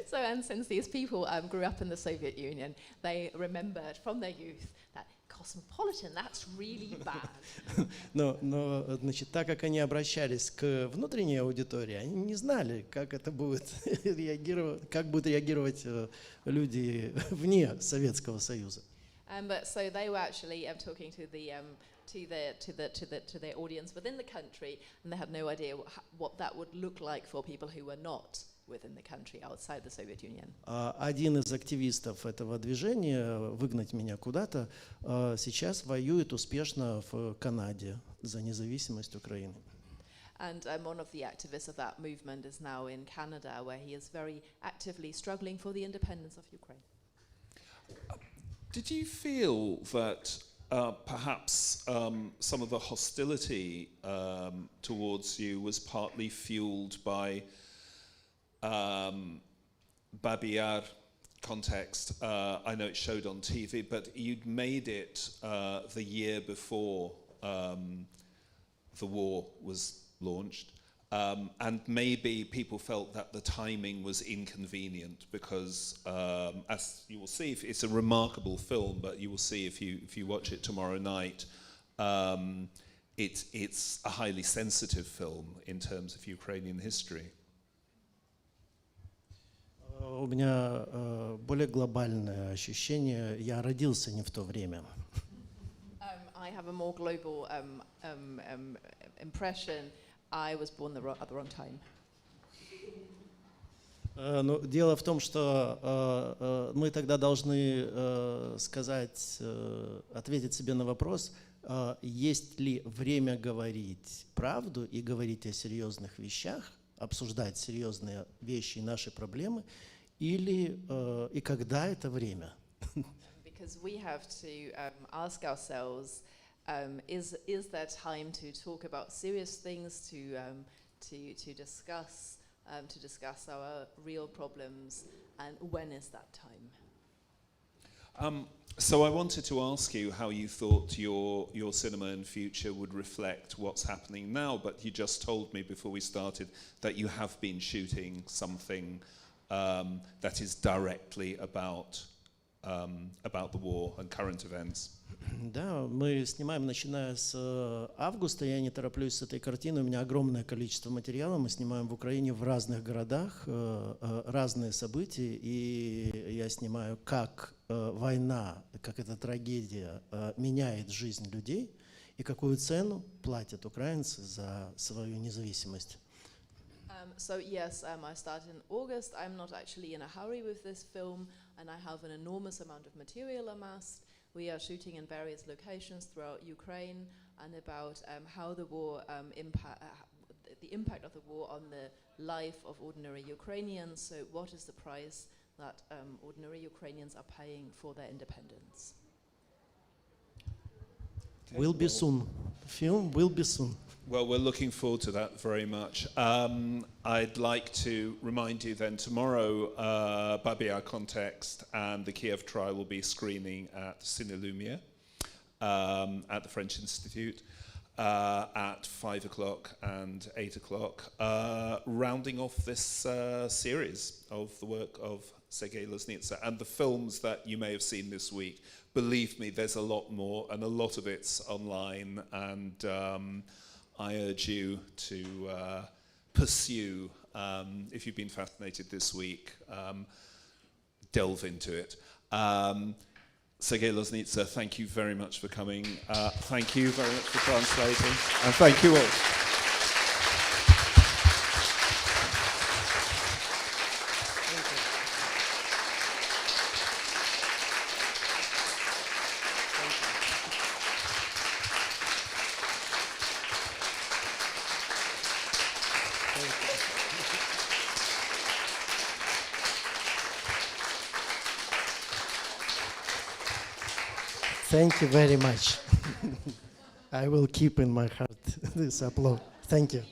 So, and since these people grew up in the Soviet Union, they remembered from their youth that cosmopolitan, that's really bad. Но, значит, так как они обращались к внутренней аудитории, они не знали, как это будет реагировать, как будут реагировать люди вне Советского Союза. But so they were actually talking to their audience within the country, and they had no idea what that would look like for people who were not within the country, outside the Soviet Union. Один из активистов этого движения, выгнать меня куда-то, сейчас воюет успешно в Канаде за независимость Украины. And one of the activists of that movement is now in Canada, where he is very actively struggling for the independence of Ukraine. Did you feel that perhaps some of the hostility towards you was partly fueled by Babi Yar context? I know it showed on TV, but you'd made it the year before the war was launched, and maybe people felt that the timing was inconvenient because, as you will see, it's a remarkable film, but you will see if you watch it tomorrow night, it's a highly sensitive film in terms of Ukrainian history. У меня более глобальное ощущение. Я родился не в то время. I have a more global impression. I was born at the wrong time. Но дело в том, что мы тогда должны сказать, ответить себе на вопрос, есть ли время говорить правду и говорить о серьезных вещах, обсуждать серьезные вещи и наши проблемы, или и когда это время. Because we have to ask ourselves, is there time to talk about serious things, to discuss our real problems, and when is that time? So I wanted to ask you how you thought your cinema in future would reflect what's happening now, but you just told me before we started that you have been shooting something that is directly about the war and current events. Да, мы снимаем, начиная с августа. Я не тороплюсь с этой картиной. У меня огромное количество материала. Мы снимаем в Украине в разных городах разные события. И я снимаю, как война, как эта трагедия меняет жизнь людей и какую цену платят украинцы за свою независимость. So yes, I started in August. I'm not actually in a hurry with this film, and I have an enormous amount of material amassed. We are shooting in various locations throughout Ukraine, and about how the war the impact of the war on the life of ordinary Ukrainians. So what is the price that ordinary Ukrainians are paying for their independence? Will be soon. Film will be soon. Well, we're looking forward to that very much. I'd like to remind you then tomorrow, Babi Yar Context and the Kiev trial will be screening at Cine Lumiere at the French Institute. at 5 o'clock and 8 o'clock, rounding off this series of the work of Sergei Loznitsa and the films that you may have seen this week. Believe me, there's a lot more, and a lot of it's online, and I urge you to pursue, if you've been fascinated this week, delve into it. Sergei Loznitsa, thank you very much for coming. Thank you very much for translating, and thank you all. Thank you very much. I will keep in my heart this applause. Thank you.